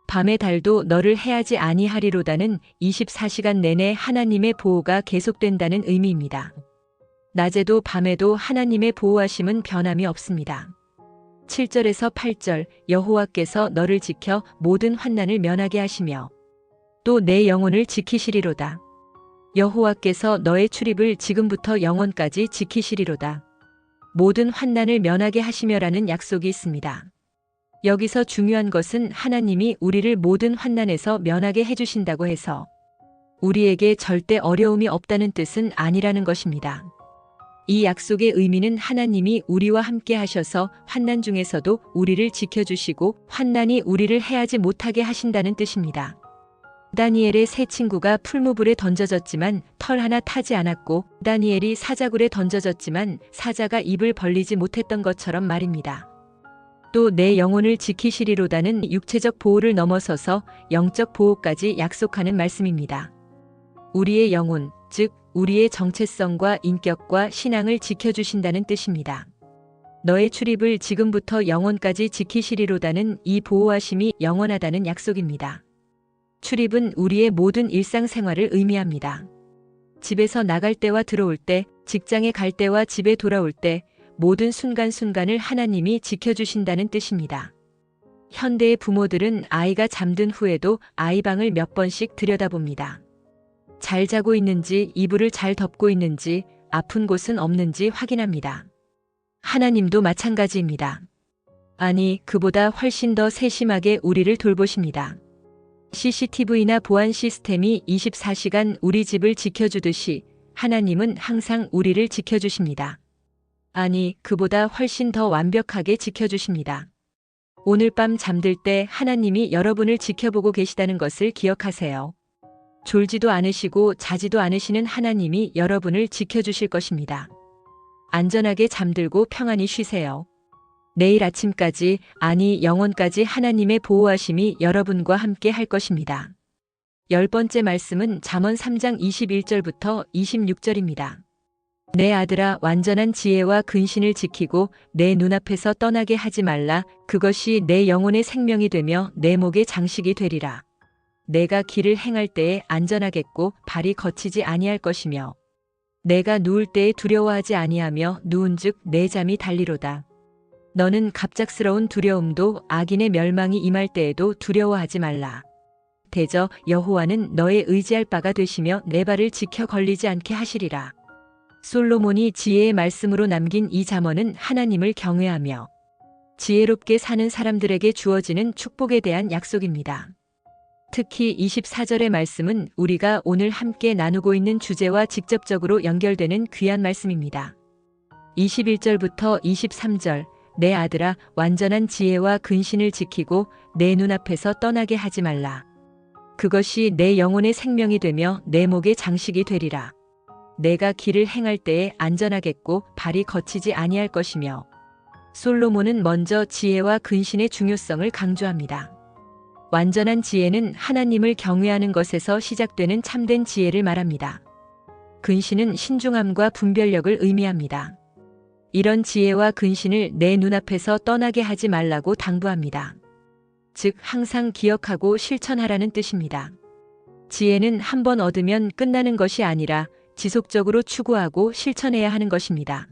밤의 달도 너를 해하지 아니하리로다는 24시간 내내 하나님의 보호가 계속된다는 의미입니다. 낮에도 밤에도 하나님의 보호하심은 변함이 없습니다. 7절에서 8절, 여호와께서 너를 지켜 모든 환난을 면하게 하시며 또 내 영혼을 지키시리로다. 여호와께서 너의 출입을 지금부터 영원까지 지키시리로다. 모든 환난을 면하게 하시며라는 약속이 있습니다. 여기서 중요한 것은 하나님이 우리를 모든 환난에서 면하게 해주신다고 해서 우리에게 절대 어려움이 없다는 뜻은 아니라는 것입니다. 이 약속의 의미는 하나님이 우리와 함께 하셔서 환난 중에서도 우리를 지켜주시고 환난이 우리를 해하지 못하게 하신다는 뜻입니다. 다니엘의 세 친구가 풀무불에 던져졌지만 털 하나 타지 않았고 다니엘이 사자굴에 던져졌지만 사자가 입을 벌리지 못했던 것처럼 말입니다. 또 내 영혼을 지키시리로다는 육체적 보호를 넘어서서 영적 보호까지 약속하는 말씀입니다. 우리의 영혼, 즉 우리의 정체성과 인격과 신앙을 지켜주신다는 뜻입니다. 너의 출입을 지금부터 영원까지 지키시리로다는 이 보호하심이 영원하다는 약속입니다. 출입은 우리의 모든 일상생활을 의미합니다. 집에서 나갈 때와 들어올 때, 직장에 갈 때와 집에 돌아올 때 모든 순간순간을 하나님이 지켜주신다는 뜻입니다. 현대의 부모들은 아이가 잠든 후에도 아이 방을 몇 번씩 들여다봅니다. 잘 자고 있는지, 이불을 잘 덮고 있는지, 아픈 곳은 없는지 확인합니다. 하나님도 마찬가지입니다. 아니, 그보다 훨씬 더 세심하게 우리를 돌보십니다. CCTV나 보안 시스템이 24시간 우리 집을 지켜주듯이 하나님은 항상 우리를 지켜주십니다. 아니, 그보다 훨씬 더 완벽하게 지켜주십니다. 오늘 밤 잠들 때 하나님이 여러분을 지켜보고 계시다는 것을 기억하세요. 졸지도 않으시고 자지도 않으시는 하나님이 여러분을 지켜주실 것입니다. 안전하게 잠들고 평안히 쉬세요. 내일 아침까지, 아니 영원까지 하나님의 보호하심이 여러분과 함께 할 것입니다. 10번째 말씀은 잠언 3장 21절부터 26절입니다. 내 아들아, 완전한 지혜와 근신을 지키고 내 눈앞에서 떠나게 하지 말라. 그것이 내 영혼의 생명이 되며 내 목의 장식이 되리라. 내가 길을 행할 때에 안전하겠고 발이 거치지 아니할 것이며 내가 누울 때에 두려워하지 아니하며 누운즉 내 잠이 달리로다. 너는 갑작스러운 두려움도 악인의 멸망이 임할 때에도 두려워하지 말라. 대저 여호와는 너의 의지할 바가 되시며 내 발을 지켜 걸리지 않게 하시리라. 솔로몬이 지혜의 말씀으로 남긴 이 잠언은 하나님을 경외하며 지혜롭게 사는 사람들에게 주어지는 축복에 대한 약속입니다. 특히 24절의 말씀은 우리가 오늘 함께 나누고 있는 주제와 직접적으로 연결되는 귀한 말씀입니다. 21절부터 23절, 내 아들아, 완전한 지혜와 근신을 지키고 내 눈앞에서 떠나게 하지 말라. 그것이 내 영혼의 생명이 되며 내 목의 장식이 되리라. 내가 길을 행할 때에 안전하겠고 발이 거치지 아니할 것이며. 솔로몬은 먼저 지혜와 근신의 중요성을 강조합니다. 완전한 지혜는 하나님을 경외하는 것에서 시작되는 참된 지혜를 말합니다. 근신은 신중함과 분별력을 의미합니다. 이런 지혜와 근신을 내 눈앞에서 떠나게 하지 말라고 당부합니다. 즉, 항상 기억하고 실천하라는 뜻입니다. 지혜는 한 번 얻으면 끝나는 것이 아니라 지속적으로 추구하고 실천해야 하는 것입니다.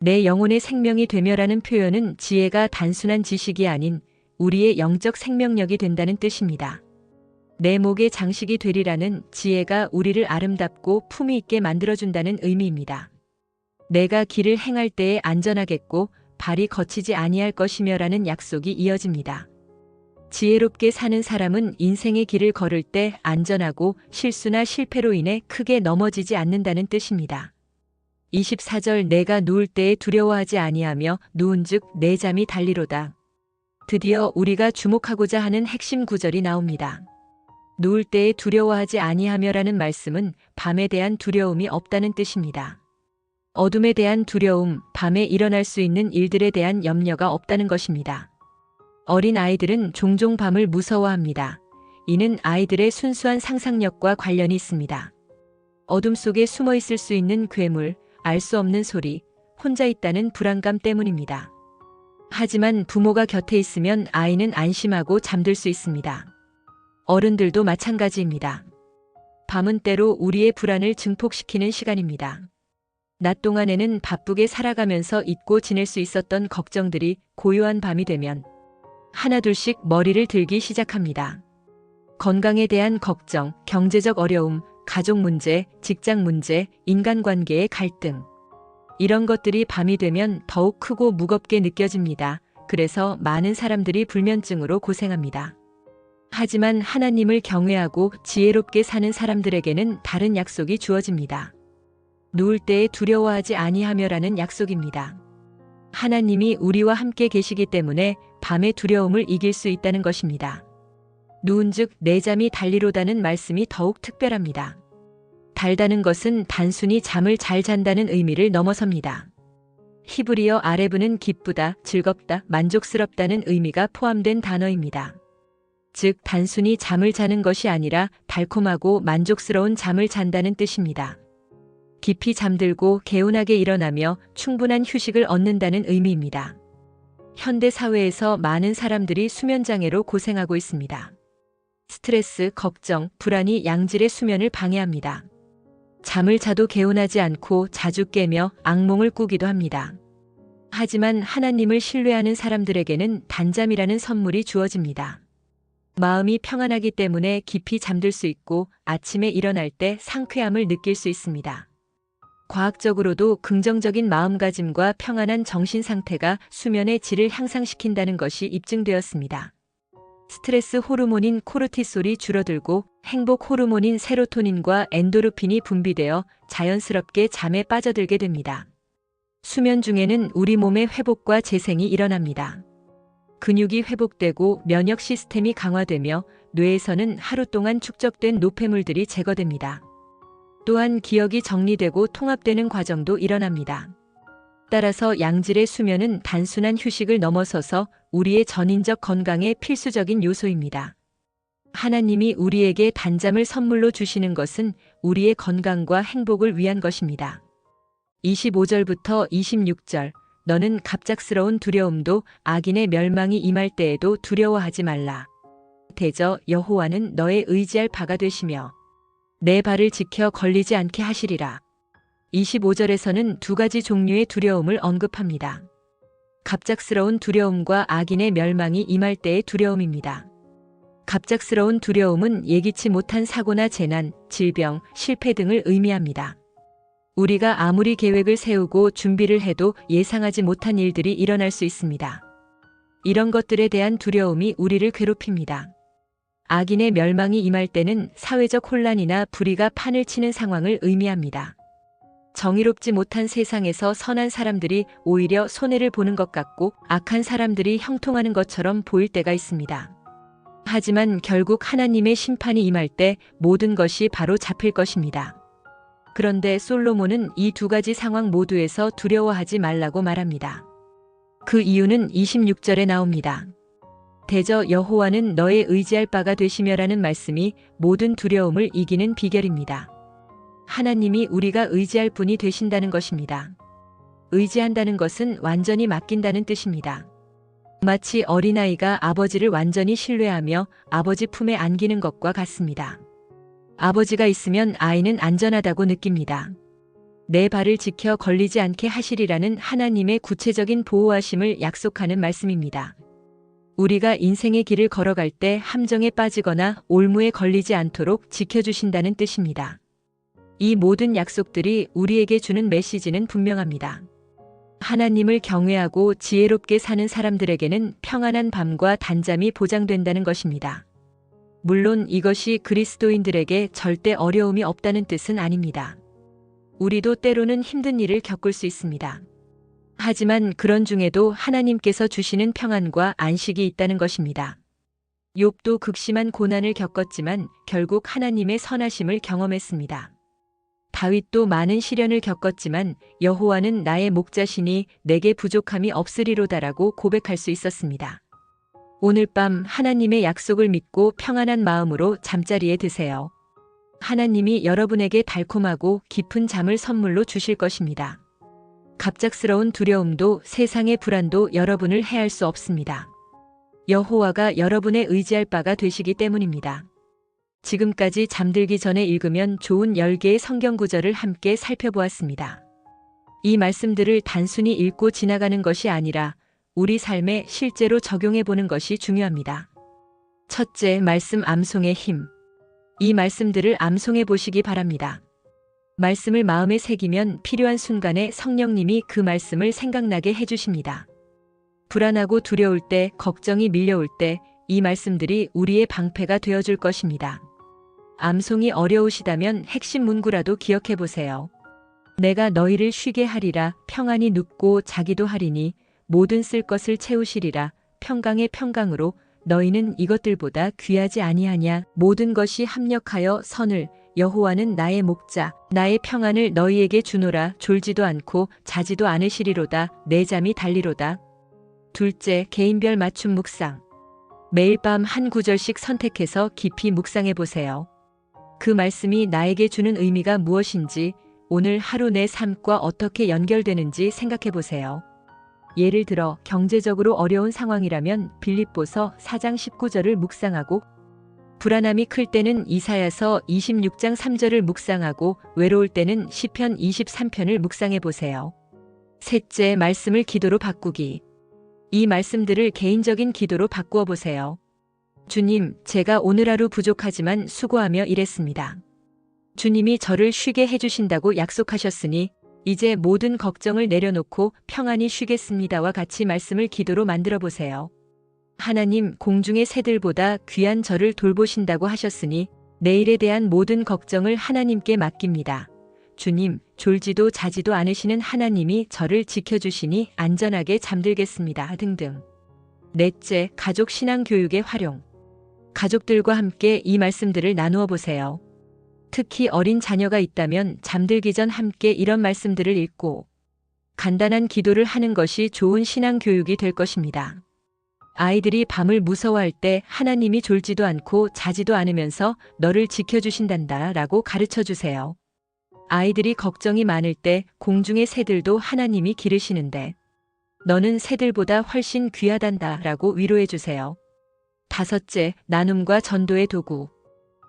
내 영혼의 생명이 되며라는 표현은 지혜가 단순한 지식이 아닌 우리의 영적 생명력이 된다는 뜻입니다. 내 목의 장식이 되리라는 지혜가 우리를 아름답고 품위 있게 만들어준다는 의미입니다. 내가 길을 행할 때에 안전하겠고 발이 거치지 아니할 것이며라는 약속이 이어집니다. 지혜롭게 사는 사람은 인생의 길을 걸을 때 안전하고 실수나 실패로 인해 크게 넘어지지 않는다는 뜻입니다. 24절, 내가 누울 때에 두려워하지 아니하며 누운즉 내 잠이 달리로다. 드디어 우리가 주목하고자 하는 핵심 구절이 나옵니다. 누울 때에 두려워하지 아니하며라는 말씀은 밤에 대한 두려움이 없다는 뜻입니다. 어둠에 대한 두려움, 밤에 일어날 수 있는 일들에 대한 염려가 없다는 것입니다. 어린 아이들은 종종 밤을 무서워합니다. 이는 아이들의 순수한 상상력과 관련이 있습니다. 어둠 속에 숨어 있을 수 있는 괴물, 알 수 없는 소리, 혼자 있다는 불안감 때문입니다. 하지만 부모가 곁에 있으면 아이는 안심하고 잠들 수 있습니다. 어른들도 마찬가지입니다. 밤은 때로 우리의 불안을 증폭시키는 시간입니다. 낮 동안에는 바쁘게 살아가면서 잊고 지낼 수 있었던 걱정들이 고요한 밤이 되면 하나둘씩 머리를 들기 시작합니다. 건강에 대한 걱정, 경제적 어려움, 가족 문제, 직장 문제, 인간관계의 갈등. 이런 것들이 밤이 되면 더욱 크고 무겁게 느껴집니다. 그래서 많은 사람들이 불면증으로 고생합니다. 하지만 하나님을 경외하고 지혜롭게 사는 사람들에게는 다른 약속이 주어집니다. 누울 때에 두려워하지 아니하며라는 약속입니다. 하나님이 우리와 함께 계시기 때문에 밤의 두려움을 이길 수 있다는 것입니다. 누운즉 내 잠이 달리로다는 말씀이 더욱 특별합니다. 달다는 것은 단순히 잠을 잘 잔다는 의미를 넘어섭니다. 히브리어 아레브는 기쁘다, 즐겁다, 만족스럽다는 의미가 포함된 단어입니다. 즉, 단순히 잠을 자는 것이 아니라 달콤하고 만족스러운 잠을 잔다는 뜻입니다. 깊이 잠들고 개운하게 일어나며 충분한 휴식을 얻는다는 의미입니다. 현대 사회에서 많은 사람들이 수면장애로 고생하고 있습니다. 스트레스, 걱정, 불안이 양질의 수면을 방해합니다. 잠을 자도 개운하지 않고 자주 깨며 악몽을 꾸기도 합니다. 하지만 하나님을 신뢰하는 사람들에게는 단잠이라는 선물이 주어집니다. 마음이 평안하기 때문에 깊이 잠들 수 있고 아침에 일어날 때 상쾌함을 느낄 수 있습니다. 과학적으로도 긍정적인 마음가짐과 평안한 정신 상태가 수면의 질을 향상시킨다는 것이 입증되었습니다. 스트레스 호르몬인 코르티솔이 줄어들고 행복 호르몬인 세로토닌과 엔도르핀이 분비되어 자연스럽게 잠에 빠져들게 됩니다. 수면 중에는 우리 몸의 회복과 재생이 일어납니다. 근육이 회복되고 면역 시스템이 강화되며 뇌에서는 하루 동안 축적된 노폐물들이 제거됩니다. 또한 기억이 정리되고 통합되는 과정도 일어납니다. 따라서 양질의 수면은 단순한 휴식을 넘어서서 우리의 전인적 건강에 필수적인 요소입니다. 하나님이 우리에게 단잠을 선물로 주시는 것은 우리의 건강과 행복을 위한 것입니다. 25절부터 26절 너는 갑작스러운 두려움도 악인의 멸망이 임할 때에도 두려워하지 말라. 대저 여호와는 너의 의지할 바가 되시며 내 발을 지켜 걸리지 않게 하시리라. 25절에서는 두 가지 종류의 두려움을 언급합니다. 갑작스러운 두려움과 악인의 멸망이 임할 때의 두려움입니다. 갑작스러운 두려움은 예기치 못한 사고나 재난, 질병, 실패 등을 의미합니다. 우리가 아무리 계획을 세우고 준비를 해도 예상하지 못한 일들이 일어날 수 있습니다. 이런 것들에 대한 두려움이 우리를 괴롭힙니다. 악인의 멸망이 임할 때는 사회적 혼란이나 불의가 판을 치는 상황을 의미합니다. 정의롭지 못한 세상에서 선한 사람들이 오히려 손해를 보는 것 같고 악한 사람들이 형통하는 것처럼 보일 때가 있습니다. 하지만 결국 하나님의 심판이 임할 때 모든 것이 바로 잡힐 것입니다. 그런데 솔로몬은 이 두 가지 상황 모두에서 두려워하지 말라고 말합니다. 그 이유는 26절에 나옵니다. 대저 여호와는 너의 의지할 바가 되시며라는 말씀이 모든 두려움을 이기는 비결입니다. 하나님이 우리가 의지할 분이 되신다는 것입니다. 의지한다는 것은 완전히 맡긴다는 뜻입니다. 마치 어린아이가 아버지를 완전히 신뢰하며 아버지 품에 안기는 것과 같습니다. 아버지가 있으면 아이는 안전하다고 느낍니다. 내 발을 지켜 걸리지 않게 하시리라는 하나님의 구체적인 보호하심을 약속하는 말씀입니다. 우리가 인생의 길을 걸어갈 때 함정에 빠지거나 올무에 걸리지 않도록 지켜주신다는 뜻입니다. 이 모든 약속들이 우리에게 주는 메시지는 분명합니다. 하나님을 경외하고 지혜롭게 사는 사람들에게는 평안한 밤과 단잠이 보장된다는 것입니다. 물론 이것이 그리스도인들에게 절대 어려움이 없다는 뜻은 아닙니다. 우리도 때로는 힘든 일을 겪을 수 있습니다. 하지만 그런 중에도 하나님께서 주시는 평안과 안식이 있다는 것입니다. 욥도 극심한 고난을 겪었지만 결국 하나님의 선하심을 경험했습니다. 다윗도 많은 시련을 겪었지만 여호와는 나의 목자시니 내게 부족함이 없으리로다라고 고백할 수 있었습니다. 오늘 밤 하나님의 약속을 믿고 평안한 마음으로 잠자리에 드세요. 하나님이 여러분에게 달콤하고 깊은 잠을 선물로 주실 것입니다. 갑작스러운 두려움도 세상의 불안도 여러분을 해할 수 없습니다. 여호와가 여러분의 의지할 바가 되시기 때문입니다. 지금까지 잠들기 전에 읽으면 좋은 10개의 성경 구절을 함께 살펴보았습니다. 이 말씀들을 단순히 읽고 지나가는 것이 아니라 우리 삶에 실제로 적용해 보는 것이 중요합니다. 첫째, 말씀 암송의 힘. 이 말씀들을 암송해 보시기 바랍니다. 말씀을 마음에 새기면 필요한 순간에 성령님이 그 말씀을 생각나게 해주십니다. 불안하고 두려울 때, 걱정이 밀려올 때 이 말씀들이 우리의 방패가 되어줄 것입니다. 암송이 어려우시다면 핵심 문구라도 기억해 보세요. 내가 너희를 쉬게 하리라. 평안히 눕고 자기도 하리니 모든 쓸 것을 채우시리라. 평강의 평강으로 너희는 이것들보다 귀하지 아니하냐. 모든 것이 합력하여 선을. 여호와는 나의 목자, 나의 평안을 너희에게 주노라. 졸지도 않고 자지도 않으시리로다. 내 잠이 달리로다. 둘째, 개인별 맞춤 묵상. 매일 밤 한 구절씩 선택해서 깊이 묵상해 보세요. 그 말씀이 나에게 주는 의미가 무엇인지, 오늘 하루 내 삶과 어떻게 연결되는지 생각해 보세요. 예를 들어 경제적으로 어려운 상황이라면 빌립보서 4장 19절을 묵상하고, 불안함이 클 때는 이사야서 26장 3절을 묵상하고, 외로울 때는 시편 23편을 묵상해 보세요. 셋째, 말씀을 기도로 바꾸기. 이 말씀들을 개인적인 기도로 바꾸어 보세요. 주님, 제가 오늘 하루 부족하지만 수고하며 일했습니다. 주님이 저를 쉬게 해주신다고 약속하셨으니 이제 모든 걱정을 내려놓고 평안히 쉬겠습니다와 같이 말씀을 기도로 만들어 보세요. 하나님, 공중의 새들보다 귀한 저를 돌보신다고 하셨으니 내일에 대한 모든 걱정을 하나님께 맡깁니다. 주님, 졸지도 자지도 않으시는 하나님이 저를 지켜주시니 안전하게 잠들겠습니다. 등등. 넷째, 가족 신앙 교육의 활용. 가족들과 함께 이 말씀들을 나누어 보세요. 특히 어린 자녀가 있다면 잠들기 전 함께 이런 말씀들을 읽고 간단한 기도를 하는 것이 좋은 신앙 교육이 될 것입니다. 아이들이 밤을 무서워할 때 하나님이 졸지도 않고 자지도 않으면서 너를 지켜주신단다 라고 가르쳐 주세요. 아이들이 걱정이 많을 때 공중의 새들도 하나님이 기르시는데 너는 새들보다 훨씬 귀하단다 라고 위로해 주세요. 다섯째, 나눔과 전도의 도구.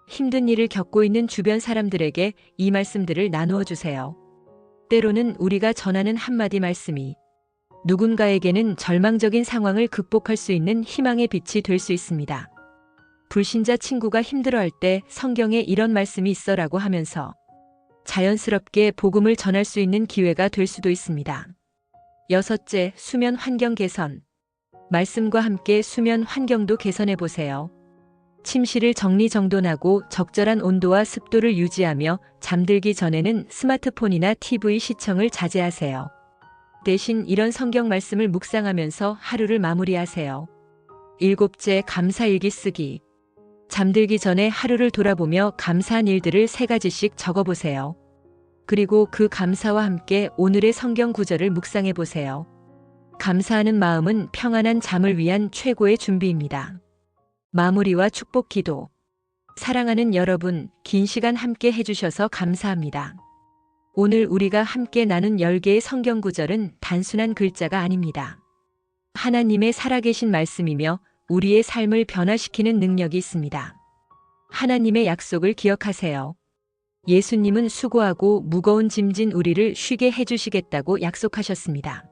힘든 일을 겪고 있는 주변 사람들에게 이 말씀들을 나누어 주세요. 때로는 우리가 전하는 한마디 말씀이 누군가에게는 절망적인 상황을 극복할 수 있는 희망의 빛이 될 수 있습니다. 불신자 친구가 힘들어할 때 성경에 이런 말씀이 있어라고 하면서 자연스럽게 복음을 전할 수 있는 기회가 될 수도 있습니다. 여섯째, 수면 환경 개선. 말씀과 함께 수면 환경도 개선해 보세요. 침실을 정리정돈하고 적절한 온도와 습도를 유지하며 잠들기 전에는 스마트폰이나 TV 시청을 자제하세요. 대신 이런 성경 말씀을 묵상하면서 하루를 마무리하세요. 일곱째, 감사일기 쓰기. 잠들기 전에 하루를 돌아보며 감사한 일들을 3가지씩 적어보세요. 그리고 그 감사와 함께 오늘의 성경 구절을 묵상해 보세요. 감사하는 마음은 평안한 잠을 위한 최고의 준비입니다. 마무리와 축복 기도. 사랑하는 여러분, 긴 시간 함께 해주셔서 감사합니다. 오늘 우리가 함께 나눈 10개의 성경 구절은 단순한 글자가 아닙니다. 하나님의 살아계신 말씀이며 우리의 삶을 변화시키는 능력이 있습니다. 하나님의 약속을 기억하세요. 예수님은 수고하고 무거운 짐진 우리를 쉬게 해주시겠다고 약속하셨습니다.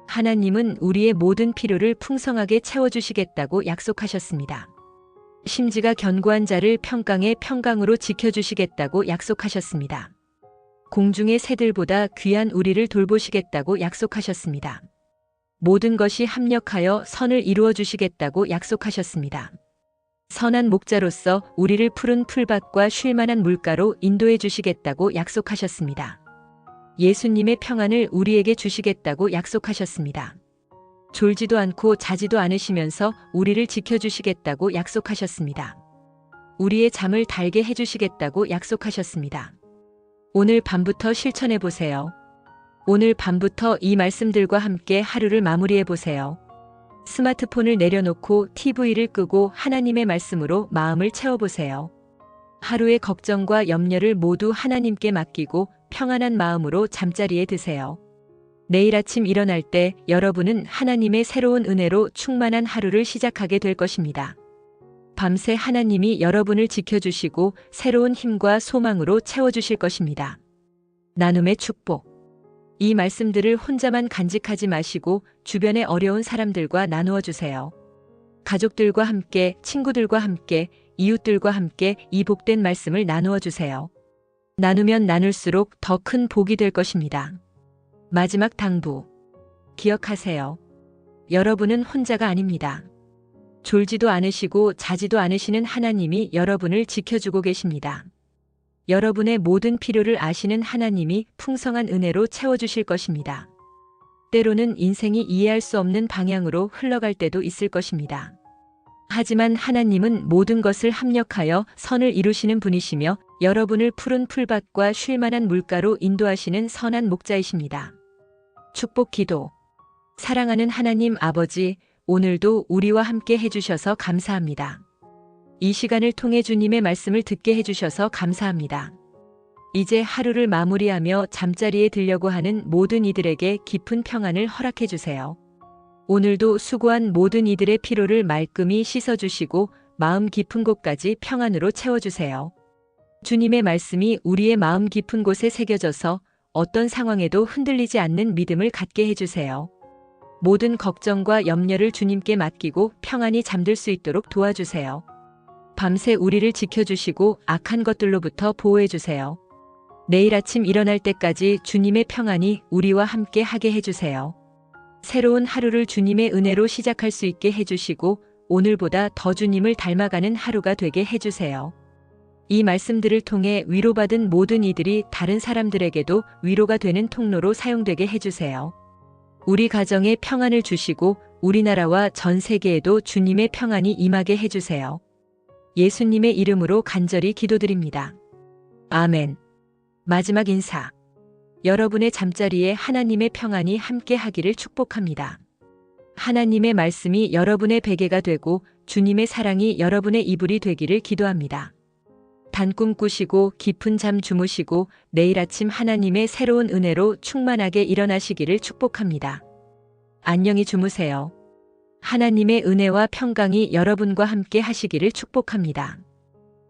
하나님은 우리의 모든 필요를 풍성하게 채워주시겠다고 약속하셨습니다. 심지가 견고한 자를 평강의 평강으로 지켜주시겠다고 약속하셨습니다. 공중의 새들보다 귀한 우리를 돌보시겠다고 약속하셨습니다. 모든 것이 합력하여 선을 이루어 주시겠다고 약속하셨습니다. 선한 목자로서 우리를 푸른 풀밭과 쉴 만한 물가로 인도해 주시겠다고 약속하셨습니다. 예수님의 평안을 우리에게 주시겠다고 약속하셨습니다. 졸지도 않고 자지도 않으시면서 우리를 지켜주시겠다고 약속하셨습니다. 우리의 잠을 달게 해주시겠다고 약속하셨습니다. 오늘 밤부터 실천해 보세요. 오늘 밤부터 이 말씀들과 함께 하루를 마무리해 보세요. 스마트폰을 내려놓고 TV를 끄고 하나님의 말씀으로 마음을 채워보세요. 하루의 걱정과 염려를 모두 하나님께 맡기고 평안한 마음으로 잠자리에 드세요. 내일 아침 일어날 때 여러분은 하나님의 새로운 은혜로 충만한 하루를 시작하게 될 것입니다. 밤새 하나님이 여러분을 지켜주시고 새로운 힘과 소망으로 채워주실 것입니다. 나눔의 축복. 이 말씀들을 혼자만 간직하지 마시고 주변의 어려운 사람들과 나누어 주세요. 가족들과 함께, 친구들과 함께, 이웃들과 함께 이 복된 말씀을 나누어 주세요. 나누면 나눌수록 더 큰 복이 될 것입니다. 마지막 당부. 기억하세요. 여러분은 혼자가 아닙니다. 졸지도 않으시고 자지도 않으시는 하나님이 여러분을 지켜주고 계십니다. 여러분의 모든 필요를 아시는 하나님이 풍성한 은혜로 채워주실 것입니다. 때로는 인생이 이해할 수 없는 방향으로 흘러갈 때도 있을 것입니다. 하지만 하나님은 모든 것을 합력하여 선을 이루시는 분이시며 여러분을 푸른 풀밭과 쉴 만한 물가로 인도하시는 선한 목자이십니다. 축복 기도. 사랑하는 하나님 아버지, 오늘도 우리와 함께 해주셔서 감사합니다. 이 시간을 통해 주님의 말씀을 듣게 해주셔서 감사합니다. 이제 하루를 마무리하며 잠자리에 들려고 하는 모든 이들에게 깊은 평안을 허락해 주세요. 오늘도 수고한 모든 이들의 피로를 말끔히 씻어주시고 마음 깊은 곳까지 평안으로 채워주세요. 주님의 말씀이 우리의 마음 깊은 곳에 새겨져서 어떤 상황에도 흔들리지 않는 믿음을 갖게 해주세요. 모든 걱정과 염려를 주님께 맡기고 평안히 잠들 수 있도록 도와주세요. 밤새 우리를 지켜주시고 악한 것들로부터 보호해주세요. 내일 아침 일어날 때까지 주님의 평안이 우리와 함께 하게 해주세요. 새로운 하루를 주님의 은혜로 시작할 수 있게 해주시고 오늘보다 더 주님을 닮아가는 하루가 되게 해주세요. 이 말씀들을 통해 위로받은 모든 이들이 다른 사람들에게도 위로가 되는 통로로 사용되게 해주세요. 우리 가정에 평안을 주시고 우리나라와 전 세계에도 주님의 평안이 임하게 해주세요. 예수님의 이름으로 간절히 기도드립니다. 아멘. 마지막 인사. 여러분의 잠자리에 하나님의 평안이 함께 하기를 축복합니다. 하나님의 말씀이 여러분의 베개가 되고 주님의 사랑이 여러분의 이불이 되기를 기도합니다. 단꿈 꾸시고 깊은 잠 주무시고 내일 아침 하나님의 새로운 은혜로 충만하게 일어나시기를 축복합니다. 안녕히 주무세요. 하나님의 은혜와 평강이 여러분과 함께 하시기를 축복합니다.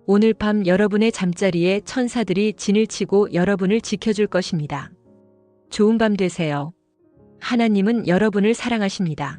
오늘 밤 여러분의 잠자리에 천사들이 진을 치고 여러분을 지켜줄 것입니다. 좋은 밤 되세요. 하나님은 여러분을 사랑하십니다.